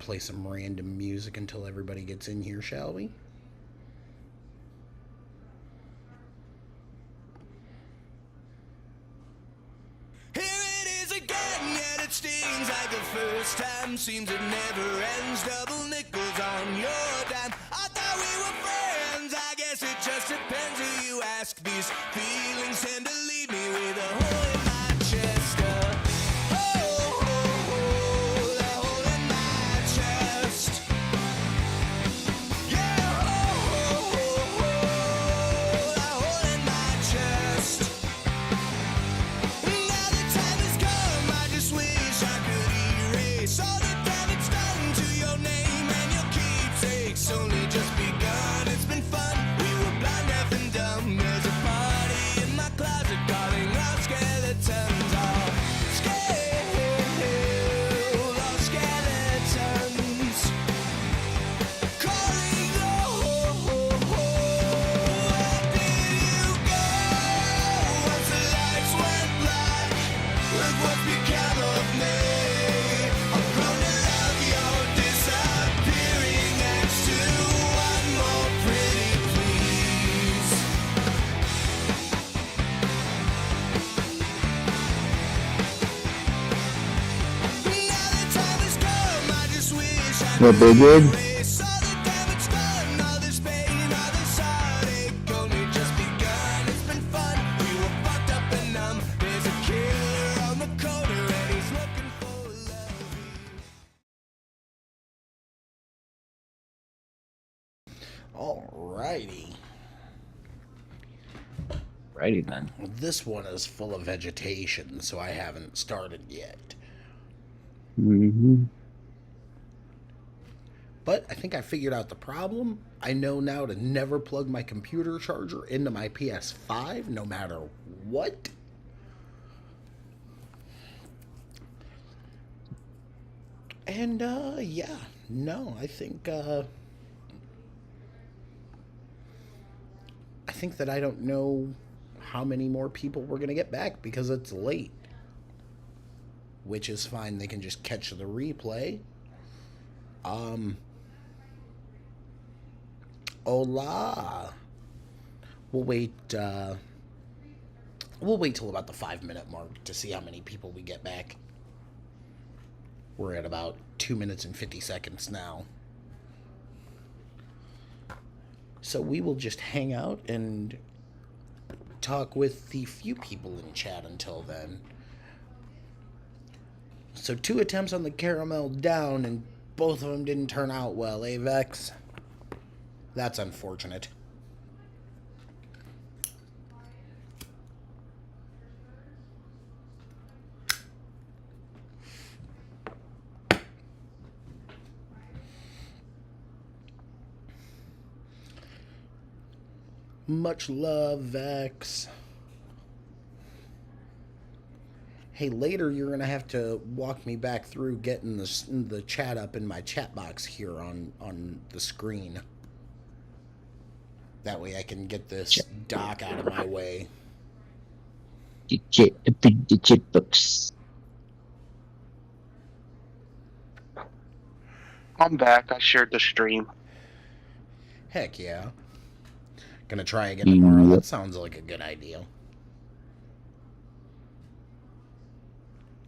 play some random music until everybody gets in here, shall we? Here it is again, yet it stings like the first time. Seems it never ends. Double nickels on your dime. I thought we were friends. I guess it just depends who you ask. These feelings tend to leave me with a hole in my chest. The hole in my chest. Yeah, the hole in my chest. Now the time has come, I just wish I could erase all the damage done to your name and your keepsakes. Only just begun, it's been fun. We were blind, deaf, and dumb. There's a party in my closet calling all skeletons. All skeletons. Calling, where did you go? Once the lights went black, look what became of me. I've grown to love your disappearing next to one more pretty please. Now the time has come, I just wish I What they did? erase all the damage done, all this pain, all this heartache. Only just begun, it's been fun. We were fucked up and numb. There's a killer on the corner and he's looking for love. Alrighty. Righty then. This one is full of vegetation, so I haven't started yet. Mm-hmm. But I think I figured out the problem. I know now to never plug my computer charger into my PS5, no matter what. And, yeah. No, I think that I don't know how many more people we're going to get back because it's late. Which is fine. They can just catch the replay. Hola. We'll wait till about the 5-minute mark to see how many people we get back. We're at about 2 minutes and 50 seconds now. So we will just hang out and talk with the few people in chat until then. So 2 attempts on the caramel down, and both of them didn't turn out well, eh, Vex? That's unfortunate. Much love, Vex. Hey, later you're going to have to walk me back through getting the chat up in my chat box here on the screen. That way I can get this dock out of my way. The chat books. I'm back. I shared the stream. Heck yeah. Gonna try again tomorrow. Yep. That sounds like a good idea.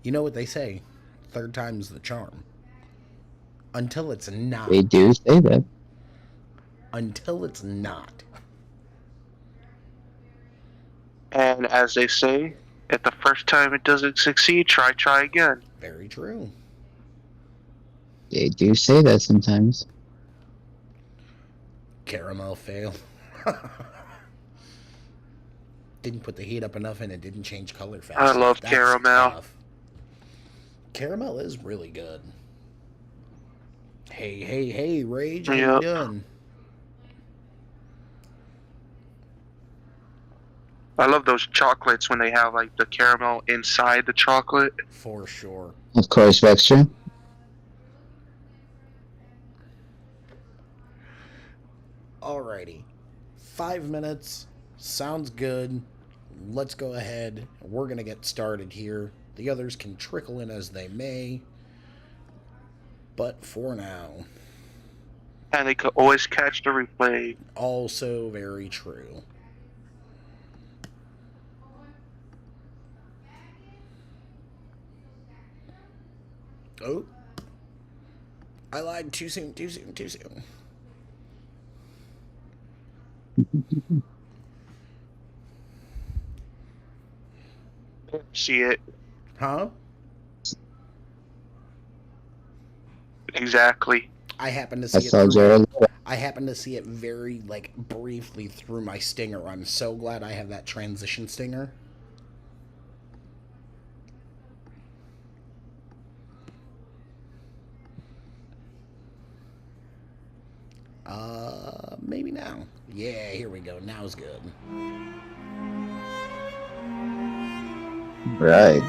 You know what they say? Third time's the charm. Until it's not. They do say that. Until it's not. And as they say, if the first time it doesn't succeed, try again. Very true. They do say that sometimes. Caramel fail. Didn't put the heat up enough and it didn't change color fast. I love That's caramel. tough. Caramel is really good. Hey, Rage, how you Yep. doing? I love those chocolates when they have like the caramel inside the chocolate. For sure. Of course, Vextra. Alrighty. 5 minutes. Sounds good. Let's go ahead. We're going to get started here. The others can trickle in as they may. But for now, And they could always catch the replay. also very true. Oh. I lied too soon. See it. Huh? Exactly. I happened to see I it. saw Jared. I happened to see it very, briefly through my stinger. I'm so glad I have that transition stinger. Maybe now. Yeah, here we go. Now's good. Right.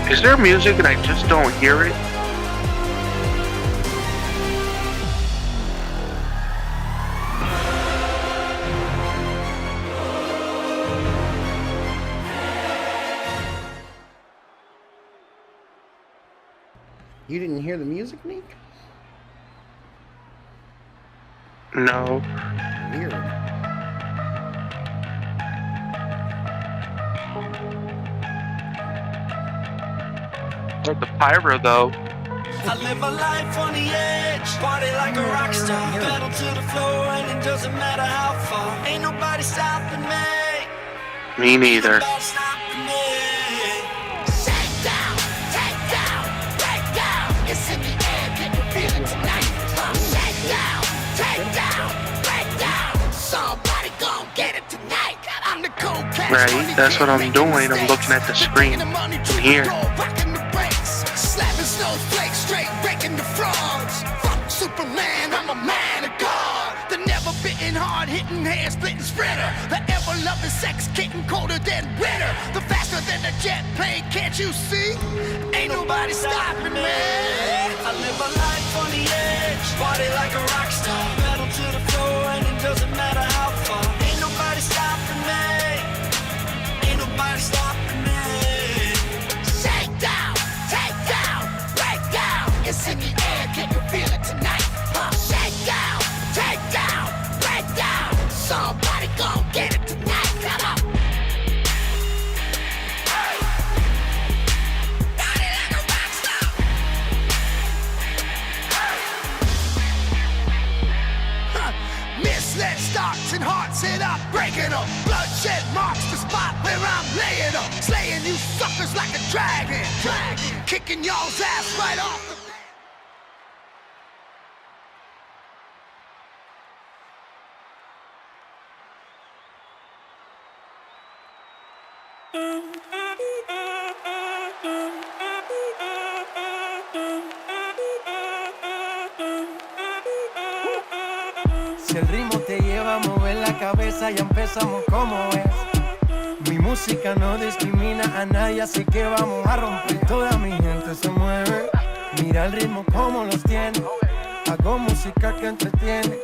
Is there music and I just don't hear it? You didn't hear the music, Nick? No. Weird. Like the pyro though. I live a life on the edge, party like a rock star. Pedal to the floor and it doesn't matter how far. Ain't nobody stopping me. Me neither. Nobody stopping me. Shake down, take down, break down. It's in the air, can you feel it tonight? Shake down, take down, break down. Somebody gon' get it tonight. I'm the cold cash. Right, that's what I'm doing. I'm looking at the screen here. Slapping snowflakes straight, breaking the frogs. Fuck Superman, I'm a man of God. The never bitten, hard hitting, hair splitting sprinter. The ever loving sex kitten colder than winter. The faster than a jet plane, can't you see? Ain't nobody stopping me. I live a life on the edge, party like a rock star. Pedal to the floor and it doesn't matter how far. Ain't nobody stopping me. Ain't nobody stopping me. Shake down, take down, break down. It's in the air, can watching hearts hit up, breaking them. Bloodshed marks the spot where I'm laying them. Slaying you suckers like a dragon. Kicking y'all's ass right off the Si el ritmo te lleva a mover la cabeza, ya empezamos como es. Mi música no discrimina a nadie, así que vamos a romper. Toda mi gente se mueve, mira el ritmo como los tiene. Hago música que entretiene.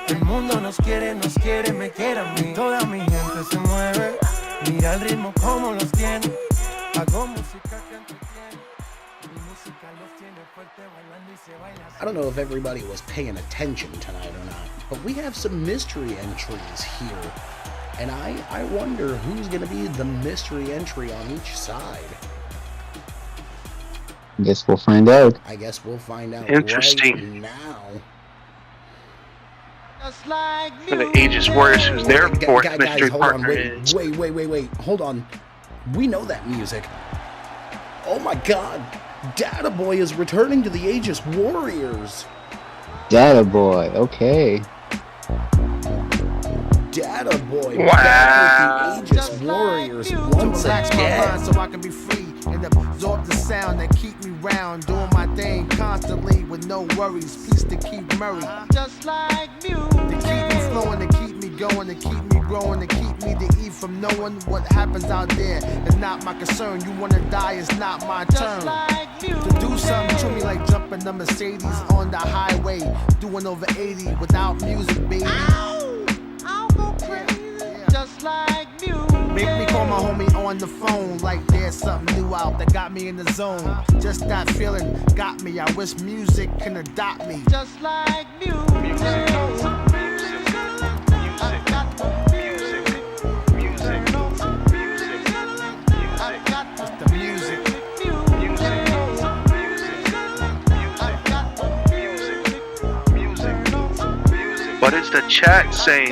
El mundo nos quiere, me quiere a mí. Toda mi gente se mueve, mira el ritmo como los tiene. Hago música que entretiene. Mi música los tiene fuerte bailando y se baila. I don't know if everybody was paying attention tonight or not, but we have some mystery entries here. And I wonder who's going to be the mystery entry on each side. Guess we'll find out. I guess we'll find out Interesting. right now. For the Aegis Warriors, who's their fourth mystery hold on. partner is. Wait. Hold on. We know that music. Oh my god. Data Boy is returning to the Aegis Warriors. Data Boy, okay. Data Boy Wow. back with the Aegis Warriors once relax my mind again. so I can be free and absorb the sound that keep me round, doing my thing constantly with no worries. Peace to keep Murray, just like music. To keep me flowing, to keep me going, to keep me growing, to keep me to eat from knowing what happens out there is not my concern. You wanna die, it's not my turn. To do something to me like jumping the Mercedes on the highway, doing over 80 without music, baby. I'll go crazy, just like music. Make me call my homie on the phone like there's something new out that got me in the zone. Just that feeling got me. I wish music can adopt me. Just like music. What is the chat saying?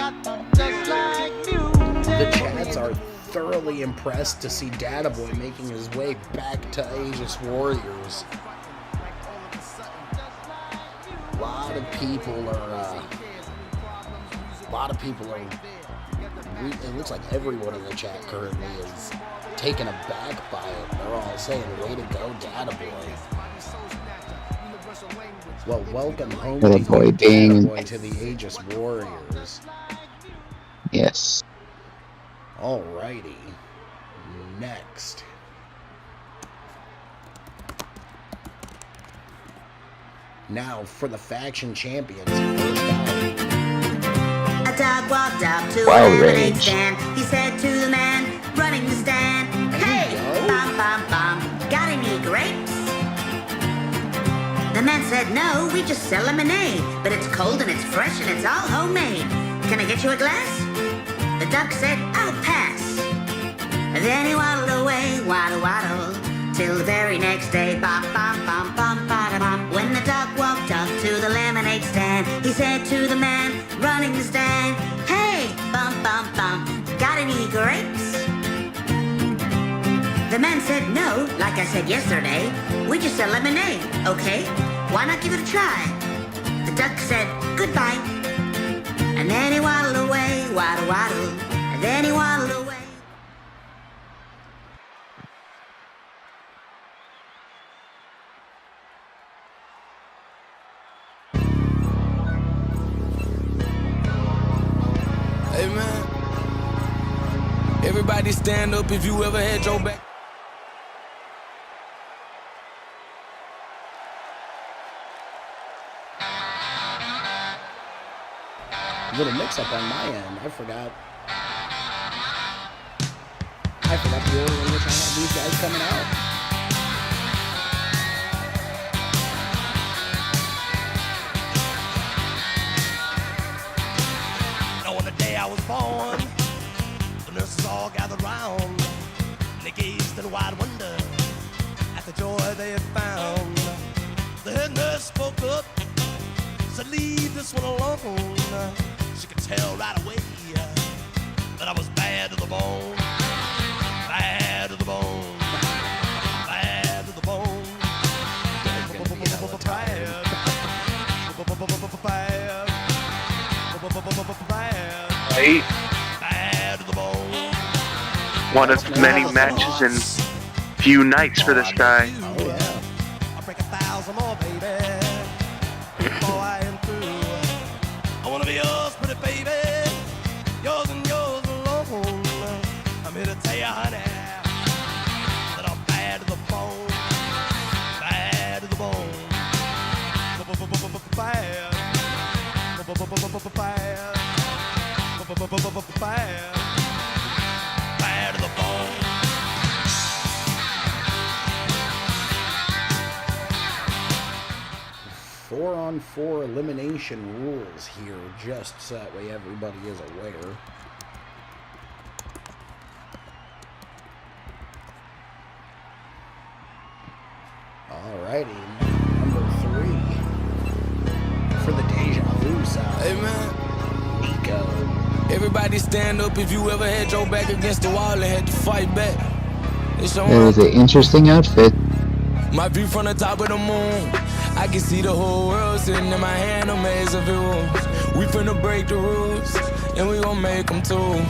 The chats are thoroughly impressed to see Data Boy making his way back to Aegis Warriors. A lot of people are. It looks like everyone in the chat currently is taken aback by it. They're all saying, "Way to go, Data Boy." Well, welcome home Data to Boy you, being- Data Boy, to the Aegis Warriors. Yes. Alrighty. Next. Now for the faction champions. First out. A dog walked up to Wild a lemonade Rage. stand. He said to the man running the stand, "Hey, Hello? bum bum bum, got any grapes?" The man said, "No, we just sell lemonade, but it's cold and it's fresh and it's all homemade. Can I get you a glass?" The duck said, "I'll pass." Then he waddled away, waddle waddle, till the very next day, bum bum bum bum bada bum. When the duck walked up to the lemonade stand, he said to the man running the stand, "Hey, bum bum bum, got any grapes?" The man said, "No, like I said yesterday, we just sell lemonade, okay? Why not give it a try?" The duck said, "Goodbye." And then he waddled away, waddle waddle, and then he waddled away. Hey man, everybody stand up if you ever had your back. Little mix-up on my end. I forgot the order in which I had these guys coming out. On the day I was born, the nurses all gathered round, and they gazed in wide wonder at the joy they had found. The head nurse spoke up, said, "Leave this one alone. She can hell right away. But I was bad to the bone. Bad to the bone. Bad to the bone. Right? Bad to the bone. One of many matches in few nights for this guy. Oh yeah. I'll break 1,000 more, baby. Before I am through. I wanna be yours, pretty baby. Yours and yours alone. I'm here to tell you, honey, that I'm bad to the bone. Bad to the bone. Bad. Bad to the bone. 4-on-4 elimination rules here, just so that way everybody is aware. Alrighty, number 3 for the Deja Vu side. Hey, man. Nico. Everybody stand up if you ever had your back against the wall and had to fight back. It's That was an interesting outfit. my view from the top of the moon. I can see the whole world sitting in my hand, a maze of rules. We finna break the rules, and we gon' make them too.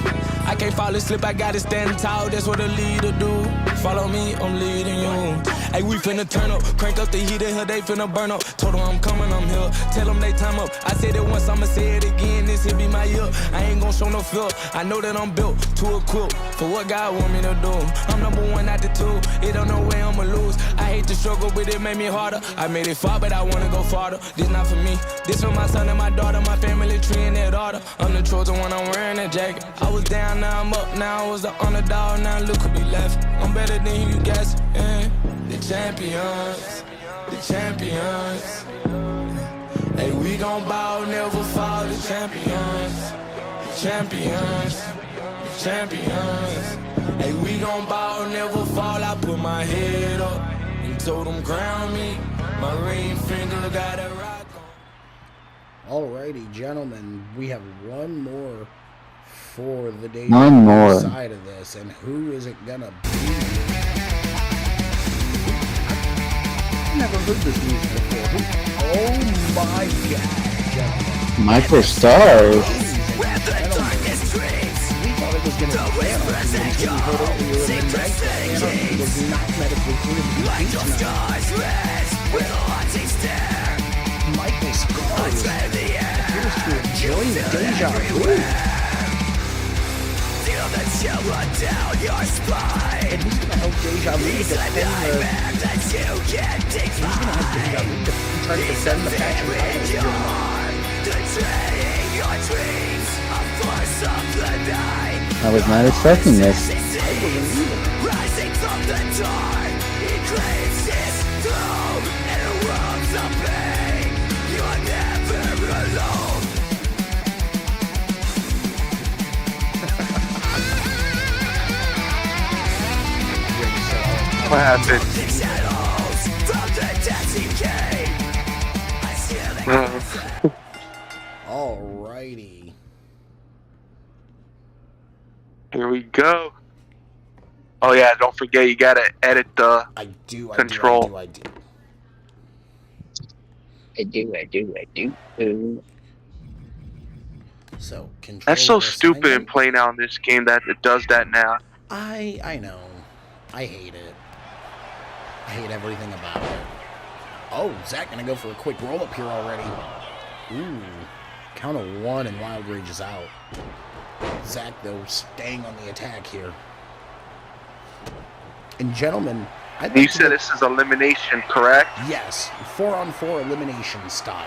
I can't fall asleep, I gotta stand tall, that's what a leader do. Follow me, I'm leading you. Hey, we finna turn up, crank up the heat in here, they finna burn up. Told them I'm coming, I'm here, tell them they time up. I said it once, I'ma say it again, this here be my year. I ain't gon' show no fear, I know that I'm built to equip for what God want me to do. I'm number 1 out the 2, it don't know where I'ma lose. I hate the struggle, but it made me harder. I made it far, but I wanna go farther. This not for me, this for my son and my daughter, my family tree and their daughter. I'm the chosen one, I'm wearing that jacket. I was down, now I'm up, now I was the underdog, now look who be left. I'm better than you guess, yeah. The champions, the champions. Hey, we gon' bow, never fall, the champions, the champions, the champions. Hey, we gon' bow, never fall, I put my head up and told them crown me. My ring finger got a rock on. Alrighty, gentlemen, we have one more for the Deja One more. Vu side of this, and who is it gonna be? I've never heard this music before. Oh my god, gentlemen. Michael Starr. We thought it was gonna be Anarchy until we heard earlier in the night that Anarchy was not medically cleared to be beat tonight. Michael Scars appears to have joined Deja Vu. And he's gonna help Deja Vu defend the... He's gonna help Deja Vu try to defend the faction title. I was not expecting this. I wasn't either. Rising from the dark, he craves his throne, and it warms the pain. You're never alone. What happened? Alrighty. Here we go. Oh yeah, don't forget you gotta edit the I do. Control. I do. So, control. That's so stupid in playing out in this game that it does that now. I know. I hate it. I hate everything about it. Oh, Zach gonna go for a quick roll up here already. Ooh. Count of 1 and Wild Rage is out. Zach, though, staying on the attack here. And gentlemen, I'd like You to said go- this is elimination, correct? Yes, 4-on-4 elimination style.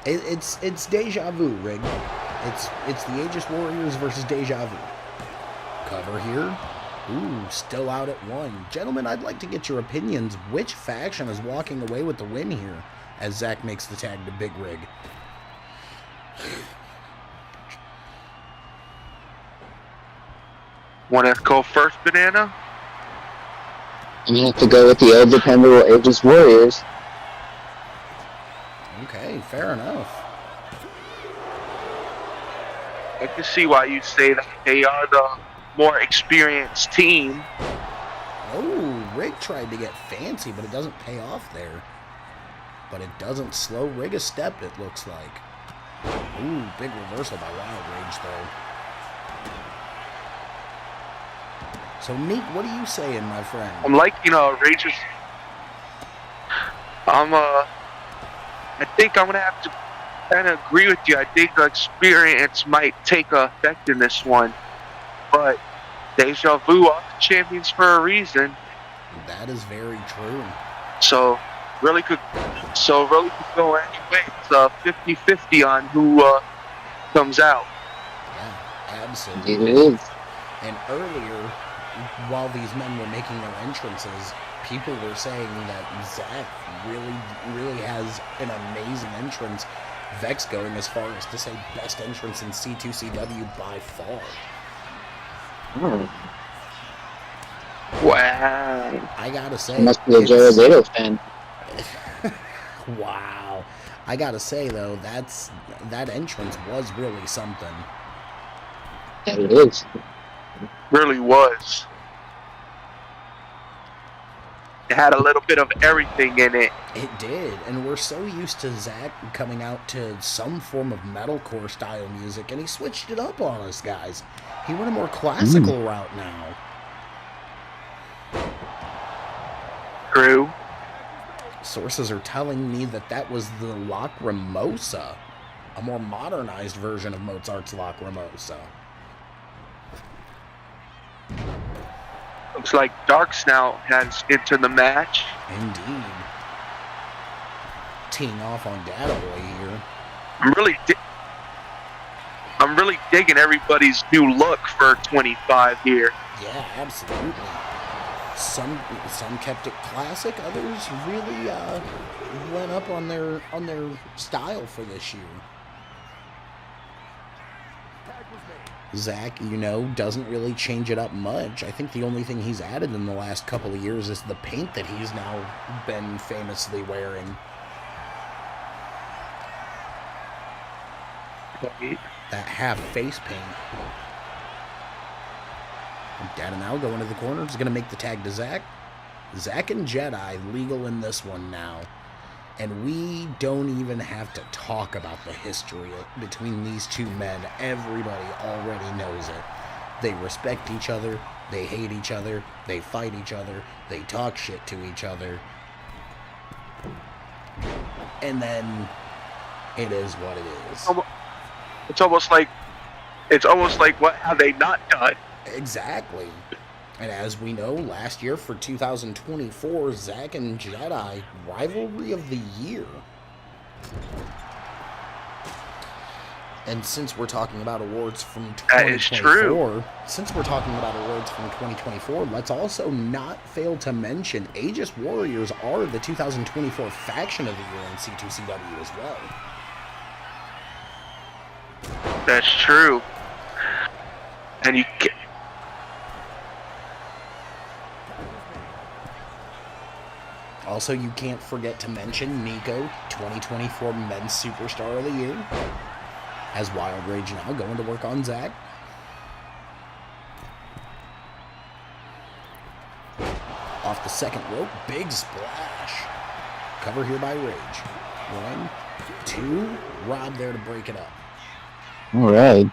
It's Deja Vu, Rig. It's the Aegis Warriors versus Deja Vu. Cover here. Ooh, still out at 1. Gentlemen, I'd like to get your opinions. Which faction is walking away with the win here as Zach makes the tag to Big Rig? Wanna go first, Banana? I'm gonna have to go with the old dependable Aegis Warriors. Okay, fair enough. I can see why you say that they are the more experienced team. Oh, Rig tried to get fancy, but it doesn't pay off there. But it doesn't slow Rig a step, it looks like. Ooh, big reversal by Wild Rage, though. So, Neek, what are you saying, my friend? I'm liking Rage's. I think I'm gonna have to kind of agree with you. I think the experience might take effect in this one, but Deja Vu are the champions for a reason. That is very true. So really could go any way. It's 50-50 on who comes out. Yeah, absolutely. It is. And earlier, while these men were making their entrances, people were saying that Zach really has an amazing entrance. Vex going as far as to say best entrance in C2CW by far. Wow. I gotta say, He must be a Joe Zato fan. wow. I gotta say though, that entrance was really something. Yeah, it is. Really was. It had a little bit of everything in it. It did, and we're so used to Zach coming out to some form of metalcore style music, and he switched it up on us guys. He went a more classical route now. True. Sources are telling me that was the Lacrimosa, a more modernized version of Mozart's Lacrimosa. Looks like Dark Snout has entered the match. Indeed. Teeing off on Data Boy here. I'm really digging everybody's new look for 25 here. Yeah, absolutely. Some kept it classic, others really went up on their style for this year. Zach, doesn't really change it up much. I think the only thing he's added in the last couple of years is the paint that he's now been famously wearing. That half face paint. Data now going to the corner. Is going to make the tag to Zach. Zach and Jedi legal in this one now. And we don't even have to talk about the history between these two men. Everybody already knows it. They respect each other. They hate each other. They fight each other. They talk shit to each other. And then it is what it is. It's almost like what have they not done? Exactly. And as we know, last year for 2024, Zach and Jedi, Rivalry of the Year. And since we're talking about awards from 2024, that is true. Since we're talking about awards from 2024, let's also not fail to mention Aegis Warriors are the 2024 Faction of the Year in C2CW as well. That's true. And you get. Also, you can't forget to mention Nico, 2024 Men's Superstar of the Year, as Wild Rage now going to work on Zach. Off the second rope, big splash. Cover here by Rage. 1, 2, Rob there to break it up. All right.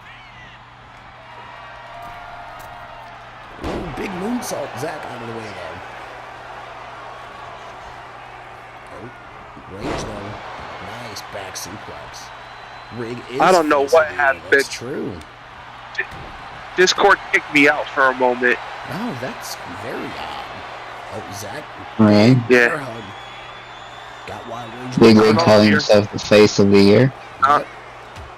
Ooh, big moonsault. Zach out of the way though. Rage though, nice back suplex. Rig is. I don't know what happened. That's true. Discord kicked me out for a moment. No, that's very odd. Oh, Zach. Right. Yeah. Hug. Got Wild Rage. Big I Rig don't know calling if himself the face of the year. I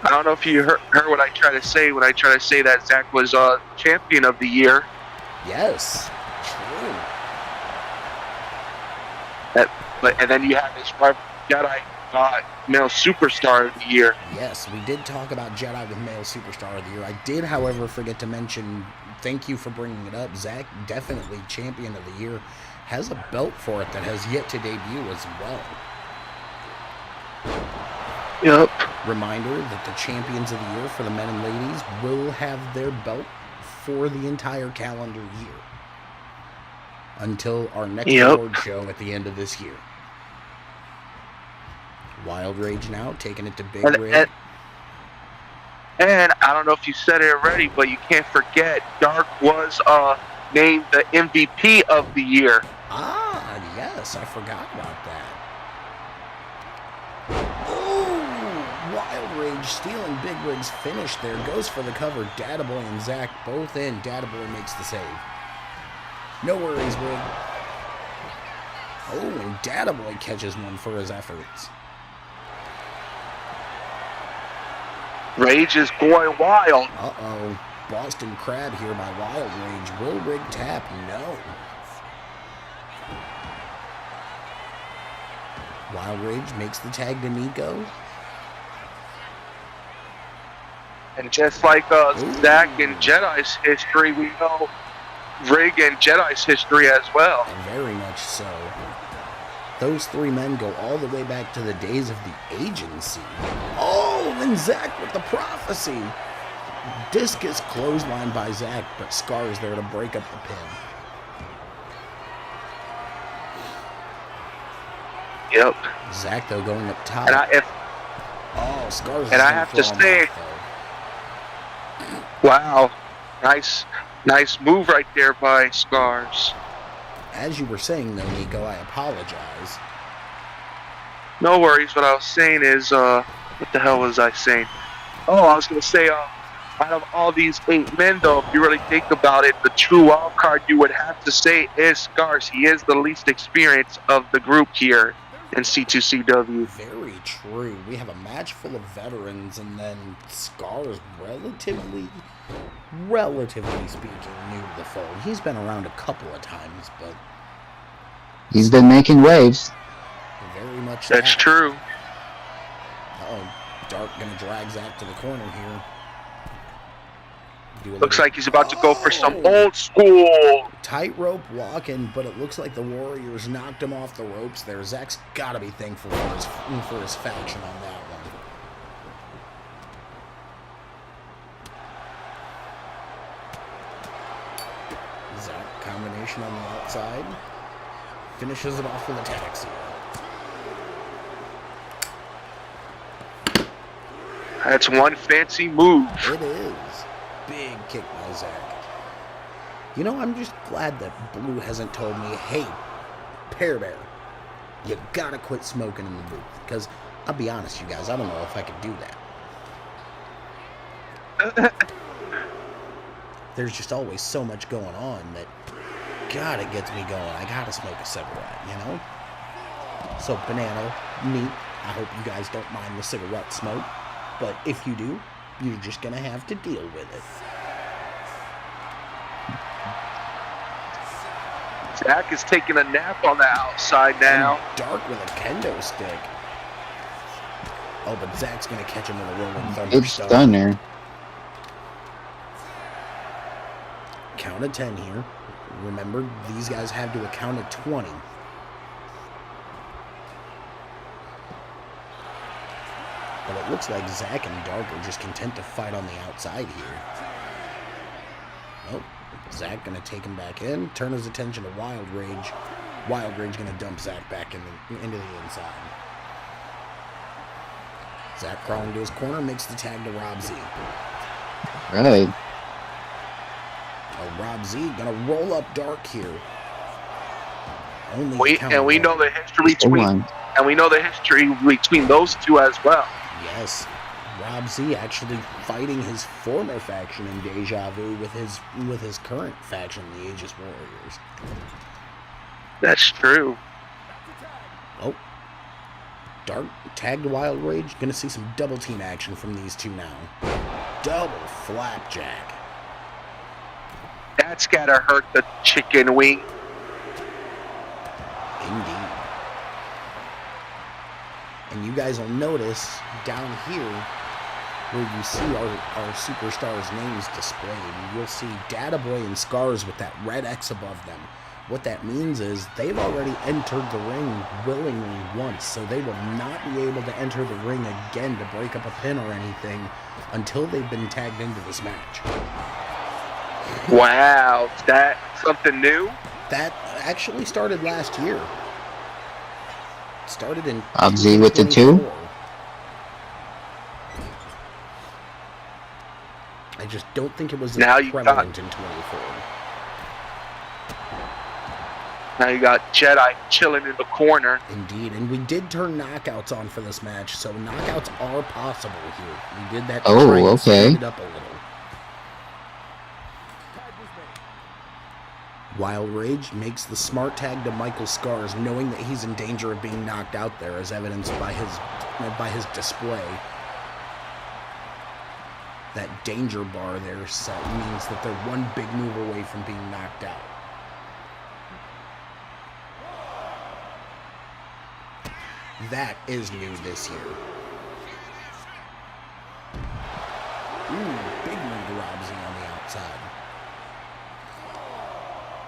don't know if you heard what I try to say when I try to say that Zach was champion of the year. Yes. True. And then you have this Jedi male superstar of the year. Yes, we did talk about Jedi with male superstar of the year. I did, however, forget to mention, thank you for bringing it up, Zach, definitely champion of the year, has a belt for it that has yet to debut as well. Yep. Reminder that the champions of the year for the men and ladies will have their belt for the entire calendar year until our next award show at the end of this year. Wild Rage now taking it to Big Rig. And I don't know if you said it already, but you can't forget Dark was named the MVP of the year. Ah, yes, I forgot about that. Oh, Wild Rage stealing Big Rig's finish there. Goes for the cover. Databoy and Zach both in. Databoy makes the save. No worries, Rig. Oh, and Databoy catches one for his efforts. Rage is going wild. Uh-oh. Boston Crab here by Wild Rage. Will Rig tap? No. Wild Rage makes the tag to Nico. And just like Zach and Jedi's history, we know Rig and Jedi's history as well. Very much so. Those three men go all the way back to the days of the agency. Oh, and Zach with the prophecy. Discus clothesline by Zach, but Scar's there to break up the pin. Yep. Zach, though, going up top. And Scar's. And I have to say, wow, nice move right there by Scars. As you were saying, though, Nico, I apologize. No worries. What I was saying is, what the hell was I saying? Oh, I was going to say, out of all these 8 men, though, if you really think about it, the true wild card you would have to say is Scars. He is the least experienced of the group here in C2CW. Very true. We have a match full of veterans, and then Scars, relatively speaking, new to the fold. He's been around a couple of times, but he's been making waves. Very much That's true. Uh-oh. Dark gonna drag Zach to the corner here. Looks like he's about to go for some old school tightrope walking, but it looks like the Warriors knocked him off the ropes there. Zach's got to be thankful for his faction on that one. Zach combination on the outside. Finishes it off with a taxi. That's one fancy move. It is. Big kick by Zach. You know, I'm just glad that Blue hasn't told me, hey, Pear Bear, you gotta quit smoking in the booth. Because, I'll be honest, you guys, I don't know if I could do that. There's just always so much going on that, God, it gets me going. I gotta smoke a cigarette, you know? So, Banana, neat. I hope you guys don't mind the cigarette smoke. But if you do, you're just going to have to deal with it. Zach is taking a nap on the outside now. And Dark with a kendo stick. Oh, but Zach's going to catch him with a rolling thunder Big stunner. Count of 10 here. Remember, these guys have to count at 20. But it looks like Zach and Dark are just content to fight on the outside here. Nope. Zach going to take him back in, turn his attention to Wild Rage. Wild Rage going to dump Zach back into the inside. Zach crawling to his corner, makes the tag to Rob Z. Right. Oh, Rob Z going to roll up Dark here. We know the history between those two as well. Yes, Rob Z actually fighting his former faction in Deja Vu with his current faction, the Aegis Warriors. That's true. Oh, Dark tagged Wild Rage. Gonna see some double team action from these two now. Double flapjack. That's gotta hurt the chicken wing. Indeed. And you guys will notice down here where you see our superstars' names displayed, you'll see Databoy and Scars with that red X above them. What that means is they've already entered the ring willingly once, so they will not be able to enter the ring again to break up a pin or anything until they've been tagged into this match. Wow, is that something new? That actually started last year. It started in Rob Z with the 2. 2024. I just don't think it was Now as you prevalent in 24. Now you got Jedi chilling in the corner. Indeed, and we did turn knockouts on for this match, so knockouts are possible here. We did that to Oh, try and okay. speed it up a little. Wild Rage makes the smart tag to Michael Scars, knowing that he's in danger of being knocked out there, as evidenced by his display. That danger bar there set means that they're one big move away from being knocked out. That is new this year. Ooh, big move to Rob Z on the outside.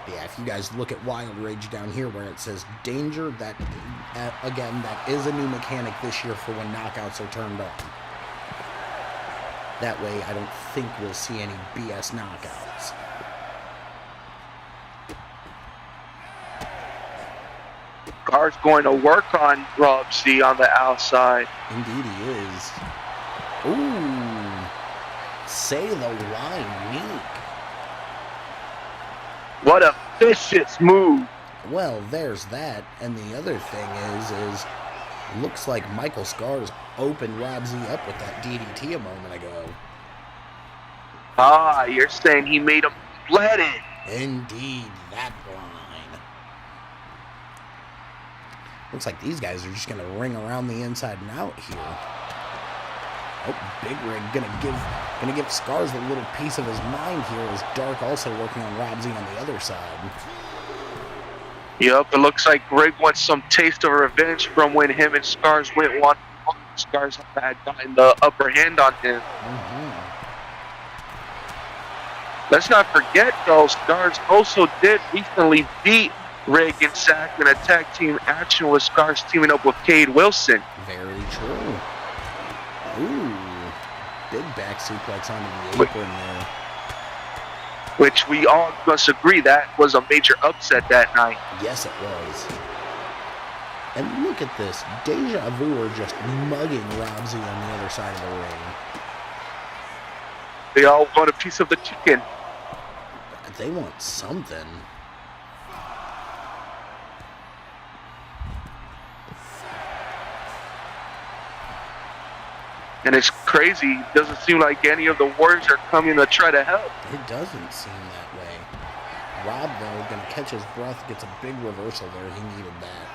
Yeah, if you guys look at Wild Rage down here where it says danger, that, again, that is a new mechanic this year for when knockouts are turned on. That way, I don't think we'll see any BS knockouts. Scar's going to work on Rob Z on the outside. Indeed he is. Ooh. Say the line, Meek. What a vicious move. Well, there's that. And the other thing is looks like Michael Scars opened Rob Z up with that DDT a moment ago. Ah, you're saying he made him bled it. Indeed, that line. Looks like these guys are just going to ring around the inside and out here. Oh, Big Rig gonna give Scars a little piece of his mind here, as Dark also working on Rob Z on the other side. Yep, it looks like Greg wants some taste of revenge from when him and Scars went one. Scars had gotten the upper hand on him. Let's not forget, though, Scars also did recently beat Rig and Sack in a tag team action with Scars teaming up with Cade Wilson. Very true. Ooh, big back suplex onto the apron there. Which we all must agree that was a major upset that night. Yes, it was. And look at this. Deja Vu are just mugging Rob Z on the other side of the ring. They all want a piece of the chicken. They want something. And it's crazy. It doesn't seem like any of the Warriors are coming to try to help. It doesn't seem that way. Rob, though, gonna catch his breath, gets a big reversal there. He needed that.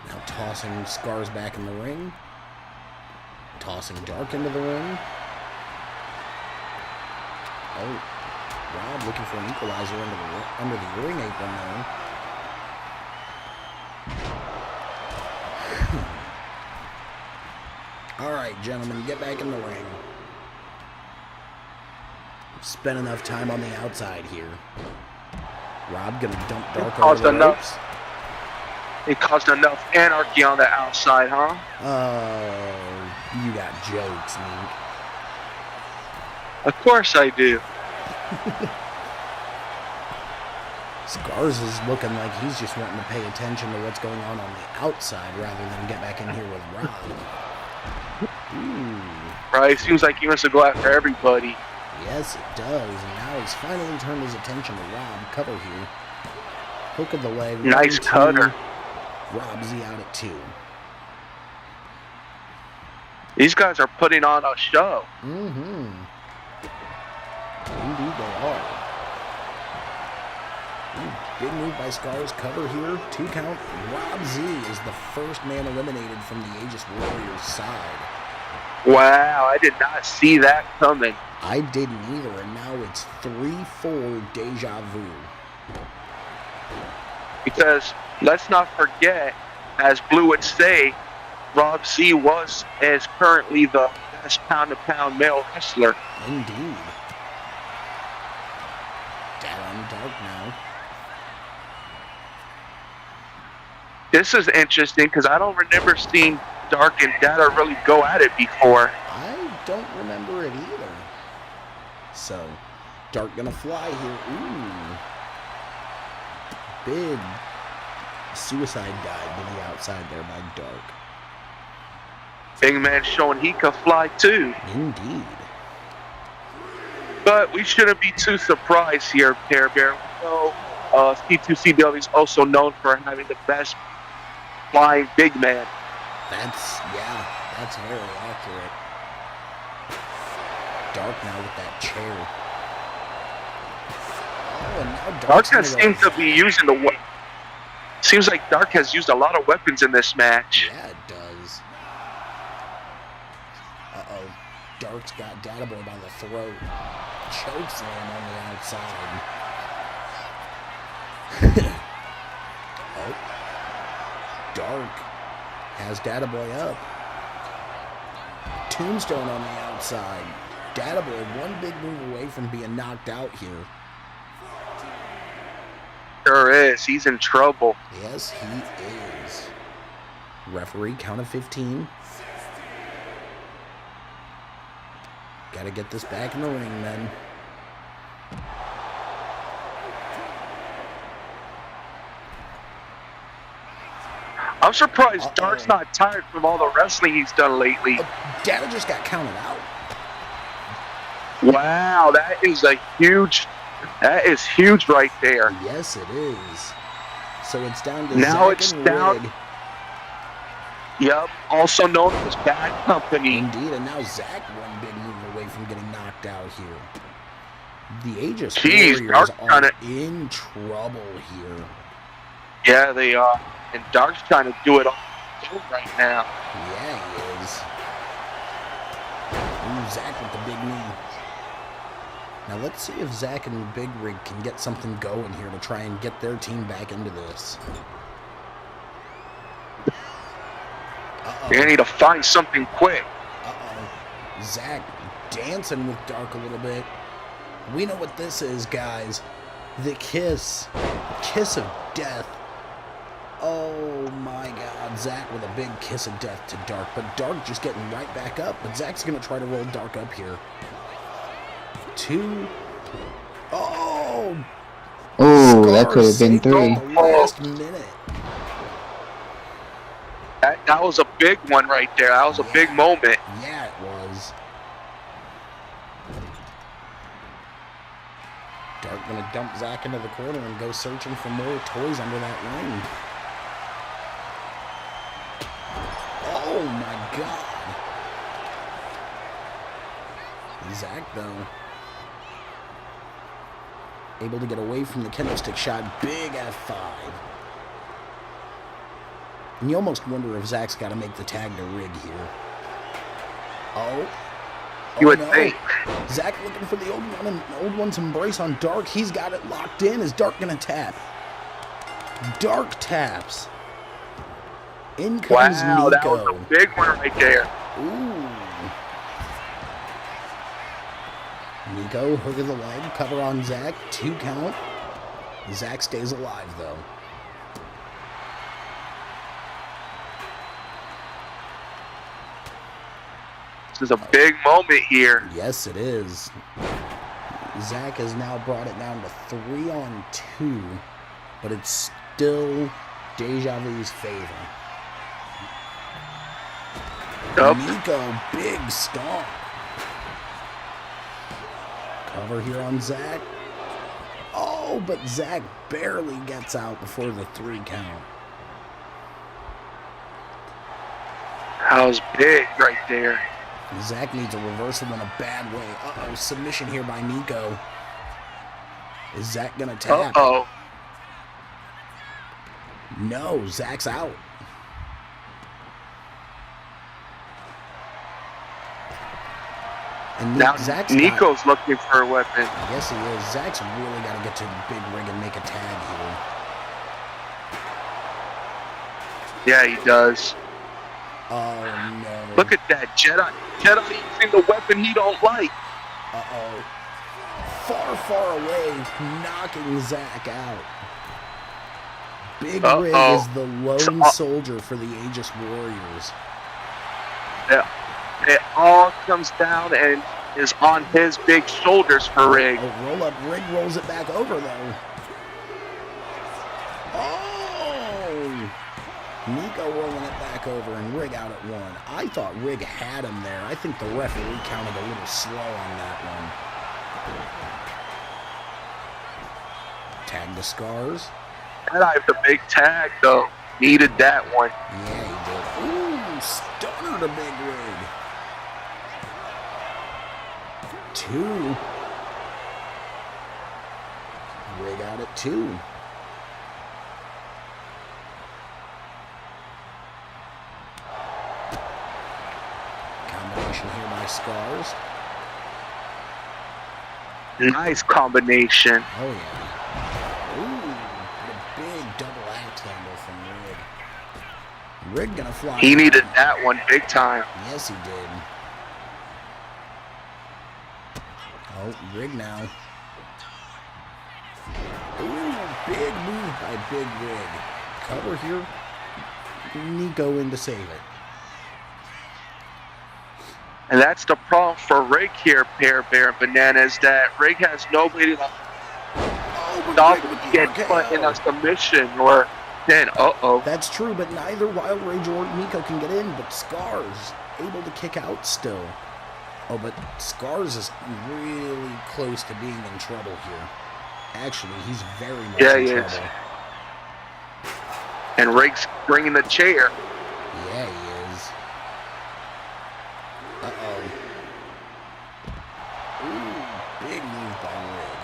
Now tossing Scars back in the ring. Tossing Dark into the ring. Oh, Rob looking for an equalizer under the ring apron there. All right, gentlemen, get back in the ring. Spent enough time on the outside here. Rob gonna dump Dark over the ropes. It caused enough anarchy on the outside, huh? Oh, you got jokes, Meek. Of course I do. Scars is looking like he's just wanting to pay attention to what's going on the outside rather than get back in here with Rob. Ooh. Right, seems like he wants to go after everybody. Yes, it does. And now he's finally turned his attention to Rob. Cover here. Hook of the leg. Nice cutter. Rob Z out at 2. These guys are putting on a show. Mm-hmm. Indeed they are. Ooh, big move by Scars. Cover here. 2 count. Rob Z is the first man eliminated from the Aegis Warriors side. Wow, I did not see that coming. I didn't either, and now it's 3-4 Deja Vu. Because let's not forget, as Blue would say, Rob Z is currently the best pound-to-pound male wrestler. Indeed. Dad on Dark now. This is interesting because I don't remember seeing Dark and Dada really go at it before. I don't remember it either. So, Dark gonna fly here. Ooh. Big suicide dive to the outside there by Dark. Big man showing he can fly too. Indeed. But we shouldn't be too surprised here, Care Bear. So, C2CW is also known for having the best flying big man. That's very accurate. Dark now with that chair. Oh, and now Dark Dark's has gonna seemed go- to be using the. Seems like Dark has used a lot of weapons in this match. Yeah, it does. Uh-oh. Dark's got Data Boy by the throat. Chokeslam on the outside. Oh. Dark has Data Boy up. Tombstone on the outside. Data Boy one big move away from being knocked out here. Sure is. He's in trouble. Yes, he is. Referee, count of 15. Gotta get this back in the ring, then. I'm surprised Dark's not tired from all the wrestling he's done lately. Data just got counted out. Wow, that is huge right there. Yes, it is. So it's down to Now Zack it's and down- Rig. Yep, also known as Bad Company. Indeed, and now Zack one big move away from getting knocked out here. The Aegis Jeez, Warriors Dark are kinda- in trouble here. Yeah, they are. And Dark's trying to do it all right now. Yeah, he is. Ooh, Zack with the big knee. Now let's see if Zack and Big Rig can get something going here to try and get their team back into this. They need to find something quick. Uh-oh. Zack dancing with Dark a little bit. We know what this is, guys. The kiss. Kiss of death. Oh my god. Zack with a big kiss of death to Dark. But Dark just getting right back up. But Zack's going to try to roll Dark up here. 2. Oh! Oh, that Scar could have been saved it 3. at the last minute. That was a big one right there. That was a big moment. Yeah, it was. Dark gonna dump Zack into the corner and go searching for more toys under that ring. Oh my god. Zack though, able to get away from the kendo stick shot. Big F5. And you almost wonder if Zack's got to make the tag to Rig here. Oh. You would no. think. Zack looking for the old one's embrace on Dark. He's got it locked in. Is Dark gonna tap? Dark taps. In comes Wow, that was Nico. a big one right there. Ooh. Nico, hook of the leg, cover on Zack. 2 count. Zack stays alive though. This is a big moment here. Yes, it is. Zack has now brought it down to 3 on 2, but it's still Deja Vu's favor. Yup. Nico, big stomp. Cover here on Zack. Oh, but Zack barely gets out before the 3 count. That was big right there. Zack needs a reversal in a bad way. Uh-oh, submission here by Nico. Is Zack gonna tap? Uh-oh. No, Zack's out. And Now Zack's Nico's looking for a weapon. yes, he is. Zack's really got to get to the big ring and make a tag here. Yeah, he does. Oh, no. Look at that, Jedi. Jedi using the weapon he don't like. Uh-oh. far, far away, knocking Zack out. Big Uh-oh. Rig is the lone soldier for the Aegis Warriors. Yeah. It all comes down and is on his big shoulders for Rig. Oh, roll up. Rig rolls it back over, though. Oh! Nico rolling it back over and Rig out at 1. I thought Rig had him there. I think the referee counted a little slow on that one. Tag the Scars. Jedi with the big tag, though. Needed that one. Yeah, he did. Ooh, stunner to Big Rig. 2. Rig out at 2. Combination here by Scars. Nice combination. Oh, yeah. Ooh, the big double axe handle from Rig. Rig gonna fly. He needed that one big time. Yes, he did. Oh, Rig now. Ooh, big move by Big Rig. Cover here. Nico in to save it. And that's the problem for Rig here, Pear Bear Bananas, that Rig has nobody to Oh, but stop Rig him with the get put in a RKO. submission or then That's true, but neither Wild Rage or Nico can get in, but Scars able to kick out still. Oh, but Scars is really close to being in trouble here. Actually, he's very much Yeah, in he trouble. is. And Rig's bringing the chair. Yeah, he is. Uh-oh. Ooh, big move by Rig.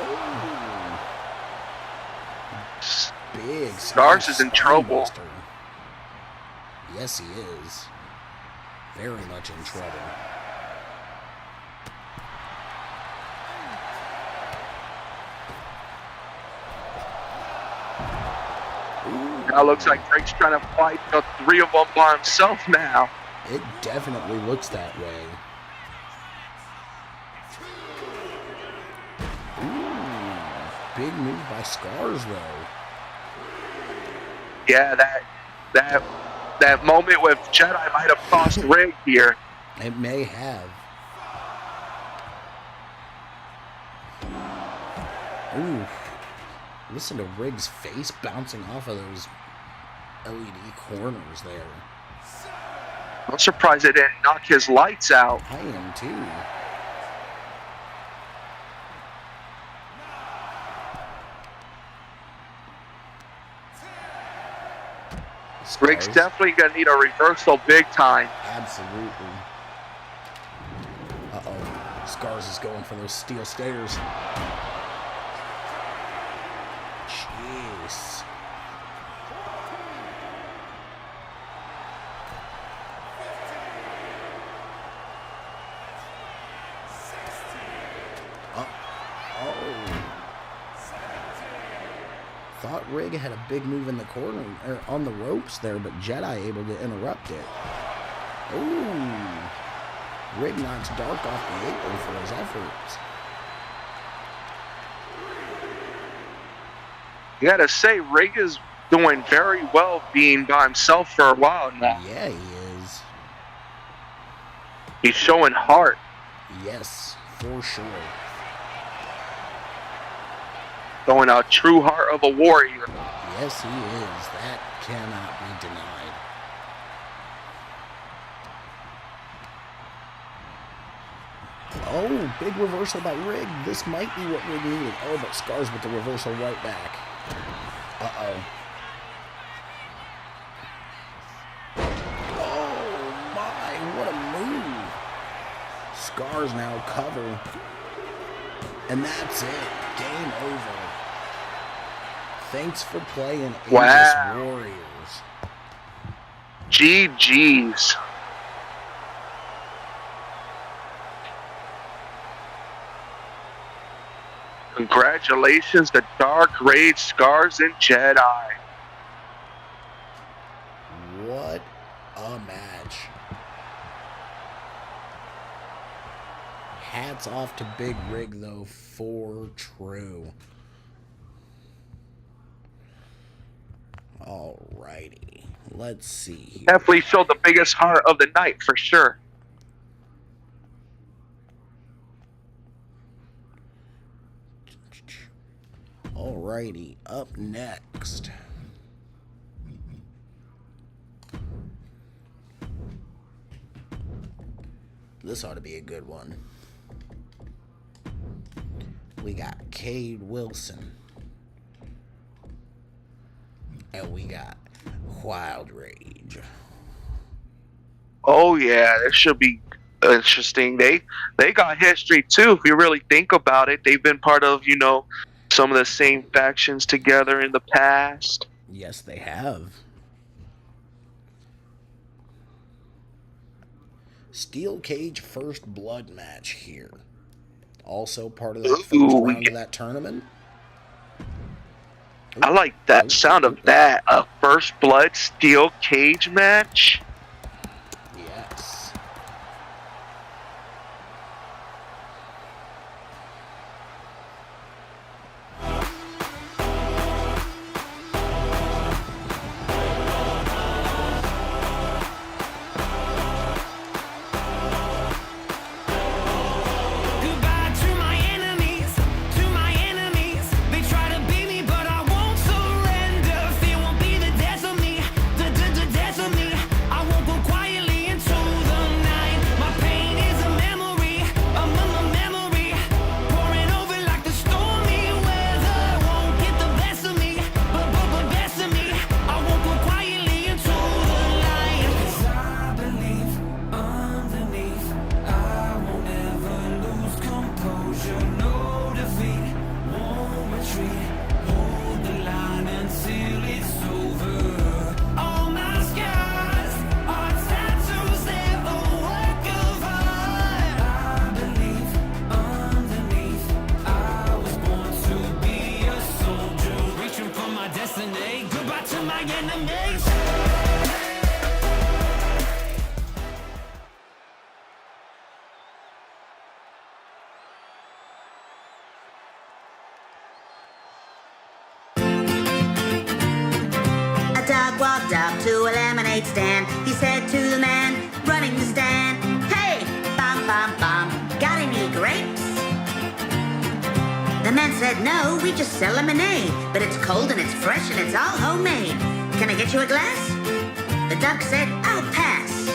Oh. Big. Scars is in trouble. Spinebuster. Yes, he is. Very much in trouble. Now looks like Rig's trying to fight the 3 of them by himself now. It definitely looks that way. Ooh, big move by Scars, though. Yeah, that moment with Jedi might have cost Rig here. It may have. Ooh. Listen to Rig's face bouncing off of those LED corners there. I'm surprised it didn't knock his lights out. I am too. Rig's Scars. definitely going to need a reversal big time. Absolutely. Uh-oh. Scars is going for those steel stairs. Jeez. Oh. Thought Rig had a big move in the corner, or on the ropes there, but Jedi able to interrupt it. Ooh. Rig knocks Dark off the apron for his efforts. You got to say, Rig is doing very well being by himself for a while now. Yeah, he is. He's showing heart. Yes, for sure. Showing a true heart of a warrior. Yes, he is. That cannot be denied. Oh, big reversal by Rig. This might be what Rig needed. Oh, but Scars with the reversal right back. Uh-oh. Oh, my. What a move. Scars now cover. And that's it. Game over. Thanks for playing Aegis Wow. Warriors. GG's. Congratulations to Dark Rage, Scars, and Jedi. What a match. hats off to Big Rig, though, for true. Alrighty. Let's see here. Definitely showed the biggest heart of the night for sure. Alrighty, up next. This ought to be a good one. We got Cade Wilson. And we got Wild Rage. Oh yeah, this should be interesting. They got history too. If you really think about it, they've been part of, you know, some of the same factions together in the past. Yes, they have. Steel Cage First Blood match here. Also part of that first round of that tournament. I like that sound of that. A First Blood Steel Cage match. Yes. Goodbye to my enemies, they try to beat me, but I won't surrender. Fear won't be the death of me, the death of me. I won't go quietly into the night. My pain is a memory, a memory, pouring over like the stormy weather. Won't get the best of me, but best of me. I won't go quietly into the light. 'Cause I believe underneath, I won't ever lose composure. No defeat, won't retreat. Hold the line until it's over. All my scars are tattoos, they're a work of art. I believe underneath, I was born to be a soldier, reaching for my destiny. Goodbye to my enemies. A dog walked up to a lemonade stand. He said to the man running the stand, "Hey, bum, bum, bum, got any grapes?" The man said, "No, we just sell lemonade, but it's cold and it's fresh and it's all homemade. Can I get you a glass?" The duck said, "I'll pass."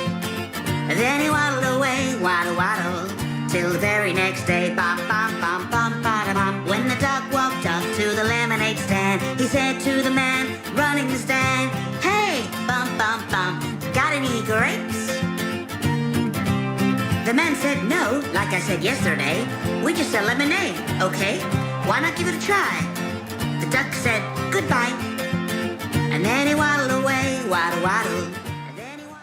Then he waddled away, waddle, waddle, till the very next day, bum, bum, bum, bum, bada, bum. When the dog walked up to the lemonade stand, he said to the man running the stand, "Hey, bum, bum, bum, got any grapes?" The man said, "No, like I said yesterday, we just sell lemonade, okay? Why not give it a try?" The duck said, "Goodbye." And then he waddled away, waddle, waddle. And then he waddled.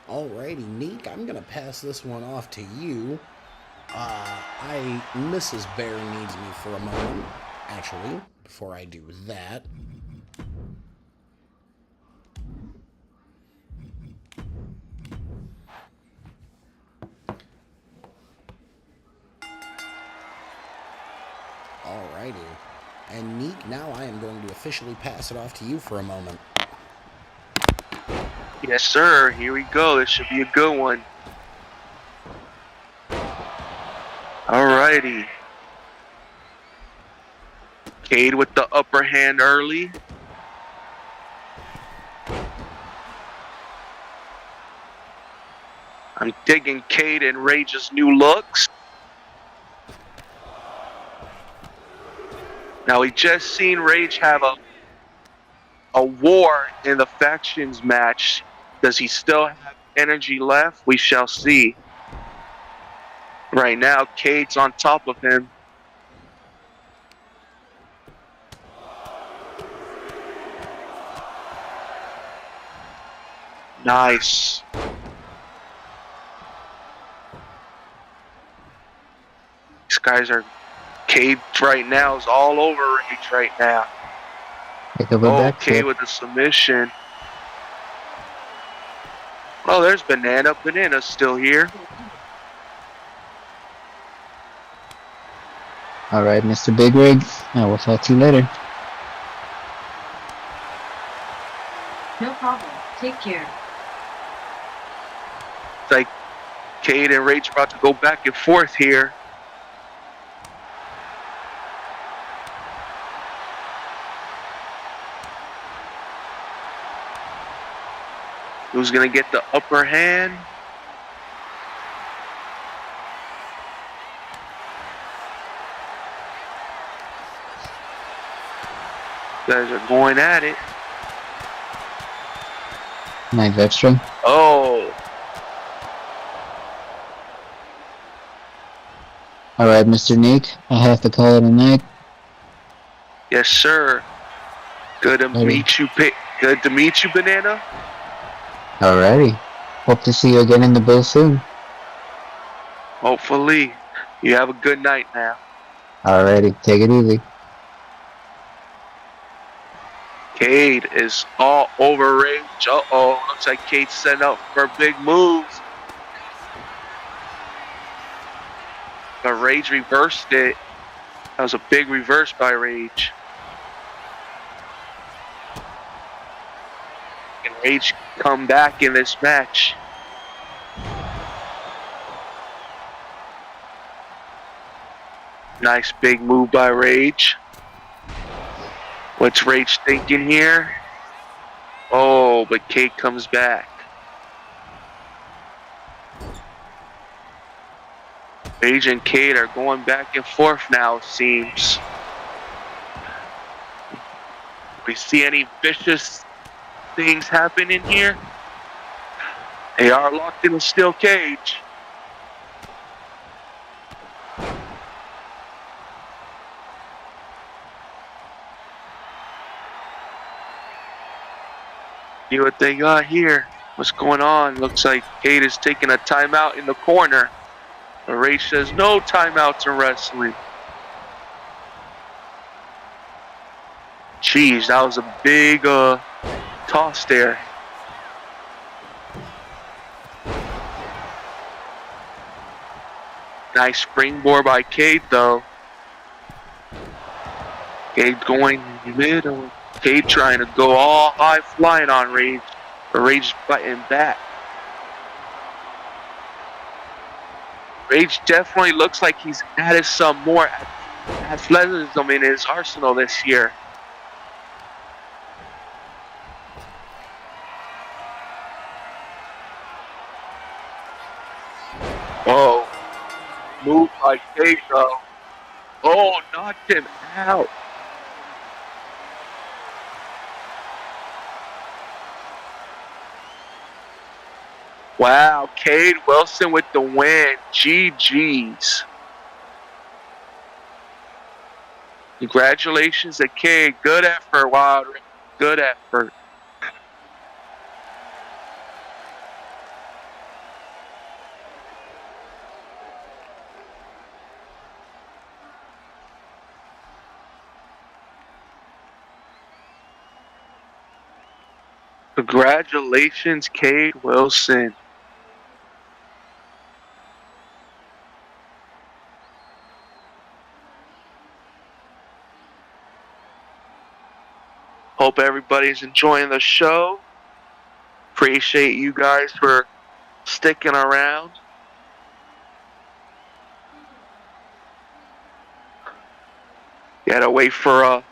Alrighty, Neek, I'm gonna pass this one off to you. Mrs. Bear needs me for a moment, actually, before I do that. Alrighty. And Neek, now I am going to officially pass it off to you for a moment. Yes, sir. Here we go. This should be a good one. Alrighty. Cade with the upper hand early. I'm digging Cade and Rage's new looks. Now, we just seen Rage have a war in the factions match. Does he still have energy left? We shall see. Right now, Cade's on top of him. Nice. These guys are... Cade right now is all over Rage right now. Okay, with the submission. Oh, there's Banana. Banana's still here. All right, Mr. Big Rig. I will talk to you later. No problem. Take care. It's like Cade and Rage are about to go back and forth here. Who's going to get the upper hand? Guys are going at it. Nice extra. Oh, All right, Mr. Nick. I have to call it a night. yes, sir. Good to Ready. meet you, Good to meet you, Banana. Alrighty. Hope to see you again in the booth soon. Hopefully. You have a good night now. Alrighty. Take it easy. Cade is all over Rage. Uh-oh. Looks like Cade's setting up for big moves. But Rage reversed it. That was a big reverse by Rage. Can Rage come back in this match? Nice big move by Rage. What's Rage thinking here? Oh, but Cade comes back. Rage and Cade are going back and forth now, it seems. We see any vicious things happen in here? They are locked in a steel cage. See what they got here. What's going on? Looks like Cade is taking a timeout in the corner. But Rage says no timeouts in wrestling. Jeez, that was a big toss there. Nice springboard by Cade though. Cade going middle. Cade trying to go all high flying on Rage. But Rage fighting back. Rage definitely looks like he's added some more athleticism in his arsenal this year. Whoa. Move by Cade though. Oh, knocked him out. Wow, Cade Wilson with the win. GG's. Congratulations to Cade. Good effort, Wild. Good effort. Congratulations, Cade Wilson. Hope everybody's enjoying the show. Appreciate you guys for sticking around. Gotta wait for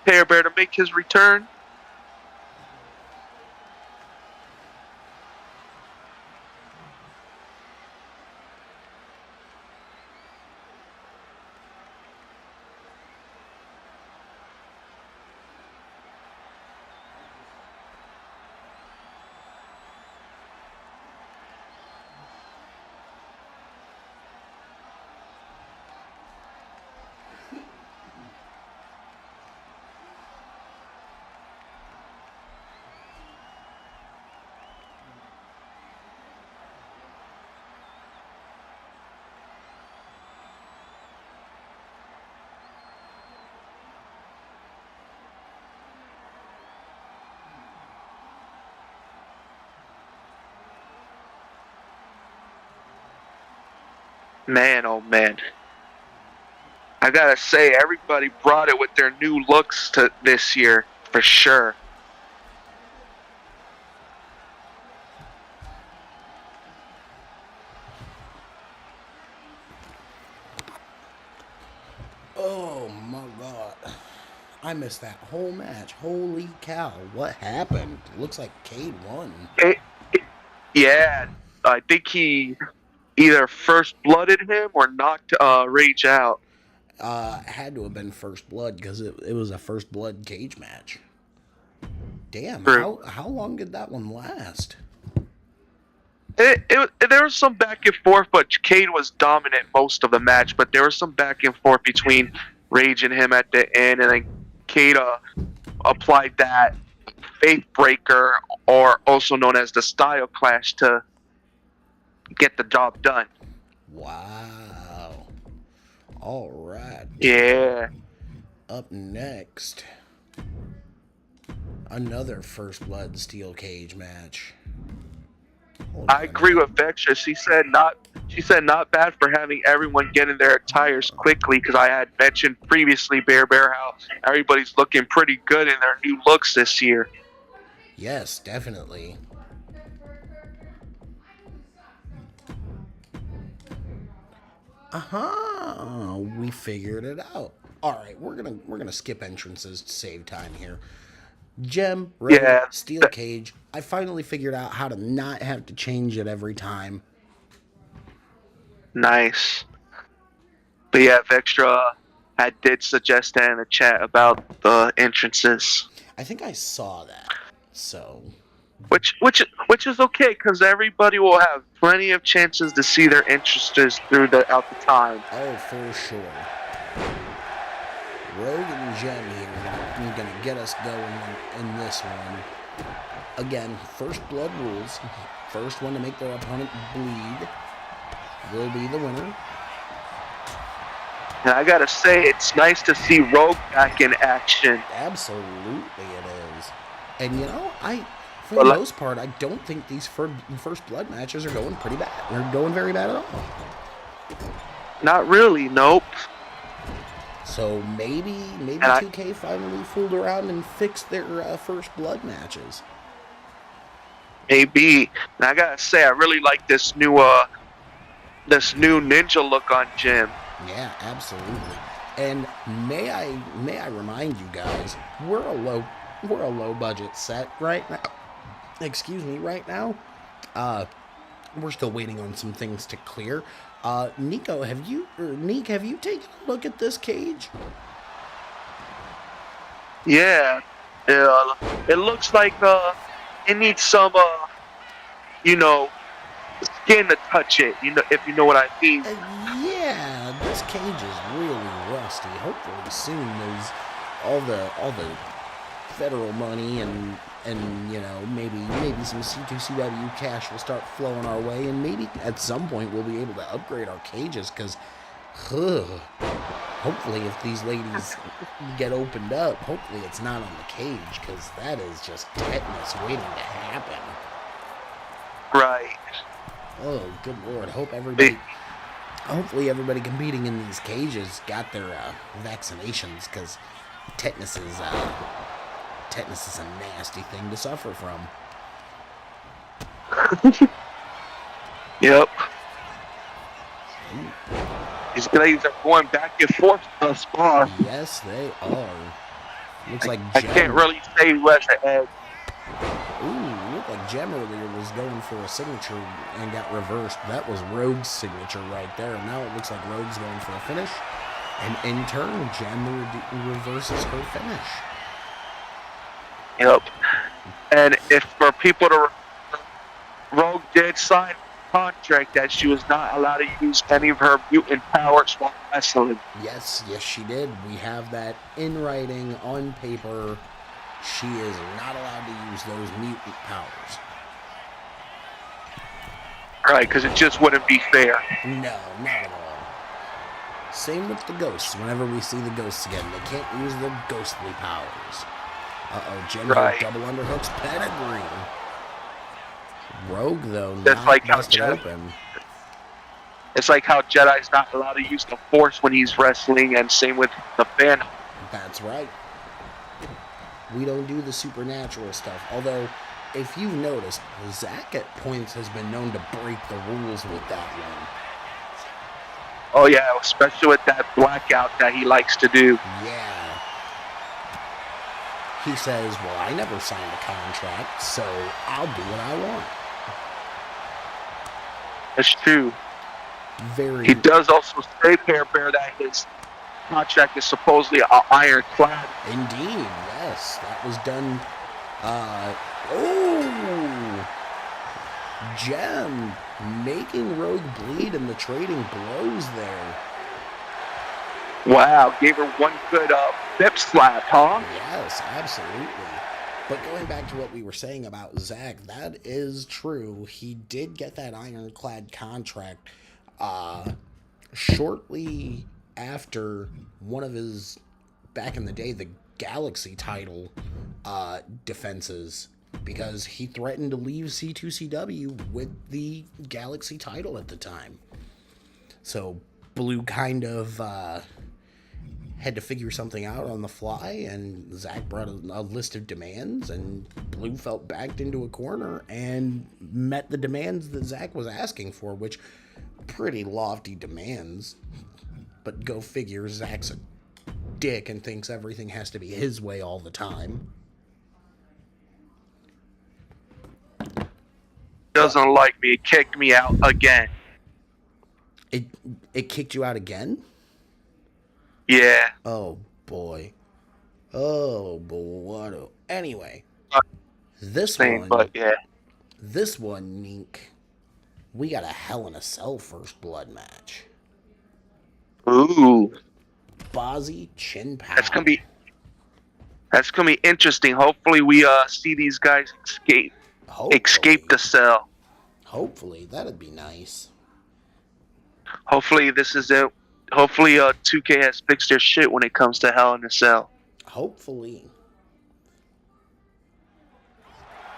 Pear Bear to make his return. Man, oh man. I gotta say, everybody brought it with their new looks to this year, for sure. Oh my god. I missed that whole match. Holy cow. What happened? Looks like Cade won. Yeah, I think he either first blooded him or knocked Rage out. Had to have been First Blood because it was a First Blood cage match. Damn, True. how long did that one last? There was some back and forth, but Cade was dominant most of the match. But there was some back and forth between Rage and him at the end, and then Cade applied that Faith Breaker, or also known as the Style Clash, to get the job done. Wow. All right. Yeah. Up next, another First Blood steel cage match. Hold I on. agree with Vextra. She said not bad for having everyone get in their attires quickly, because I had mentioned previously, Bear how everybody's looking pretty good in their new looks this year. Yes, definitely. We figured it out. All right, we're gonna skip entrances to save time here. Gem, red, Yeah. steel cage. I finally figured out how to not have to change it every time. Nice. But yeah, Vextra did suggest that in the chat about the entrances, I think I saw that. So which is okay, because everybody will have plenty of chances to see their entrances throughout the time. oh, for sure. Rogue and Gem here are gonna get us going in this one. Again, First Blood rules. First one to make their opponent bleed will be the winner. And I gotta say, it's nice to see Rogue back in action. Absolutely it is. And you know, for Well, the like- most part, I don't think these First Blood matches are going pretty bad. They're going very bad at all. Not really, nope. So maybe And I- 2K finally fooled around and fixed their First Blood matches. Maybe. And I gotta say, I really like this new ninja look on Jim. Yeah, absolutely. And may I remind you guys, we're a low budget set right now. Excuse me, right now. We're still waiting on some things to clear. Nico, Neek, have you taken a look at this cage? Yeah. It looks like it needs some skin to touch it. If you know what I mean. Yeah, this cage is really rusty. Hopefully soon there's all the federal money and maybe some C2CW cash will start flowing our way, and maybe at some point we'll be able to upgrade our cages, because hopefully if these ladies get opened up, hopefully it's not on the cage, because that is just tetanus waiting to happen. Right. Oh, good lord. Hopefully everybody competing in these cages got their vaccinations, because tetanus is a nasty thing to suffer from. Yep. These ladies are going back and forth thus far. Yes, they are. Looks like I Gem. can't really say who has the edge. Ooh, looked like Gem earlier was going for a signature and got reversed. That was Rogue's signature right there. And now it looks like Rogue's going for a finish. And in turn, Gem reverses her finish. Yep. And if for people to Rogue did sign a contract that she was not allowed to use any of her mutant powers while wrestling. Yes, she did. We have that in writing, on paper. She is not allowed to use those mutant powers. Right, because it just wouldn't be fair. No, not at all. Same with the ghosts. Whenever we see the ghosts again, they can't use their ghostly powers. Gem Right. double underhooks pedigree. Rogue, though, That's not like how busted Gem- open. It's like how Jedi's not allowed to use the Force when he's wrestling, and same with the Phantom. That's right. We don't do the supernatural stuff. Although, if you've noticed, Zack at points has been known to break the rules with that one. Oh yeah, especially with that blackout that he likes to do. Yeah. He says, well, I never signed a contract, so I'll do what I want. That's true. Very. He does also say, Bear, that his contract is supposedly ironclad. Indeed, yes. That was done. Gem making Rogue bleed and the trading blows there. Wow, gave her one good hip slap, huh? Yes, absolutely. But going back to what we were saying about Zack, that is true. He did get that ironclad contract shortly after one of his, back in the day, the Galaxy title defenses, because he threatened to leave C2CW with the Galaxy title at the time. So Blue kind of had to figure something out on the fly, and Zack brought a list of demands, and Blue felt backed into a corner and met the demands that Zack was asking for, which pretty lofty demands. But go figure, Zack's a dick and thinks everything has to be his way all the time. Doesn't like me, kicked me out again. It kicked you out again? Yeah. Oh boy. What anyway. This one, But yeah. This one, Nink. We got a Hell in a Cell first blood match. Ooh. Bozzy Chin Pow. That's gonna be interesting. Hopefully we see these guys escape the cell. Hopefully, that'd be nice. Hopefully this is it. Hopefully 2K has fixed their shit when it comes to Hell in a Cell. Hopefully.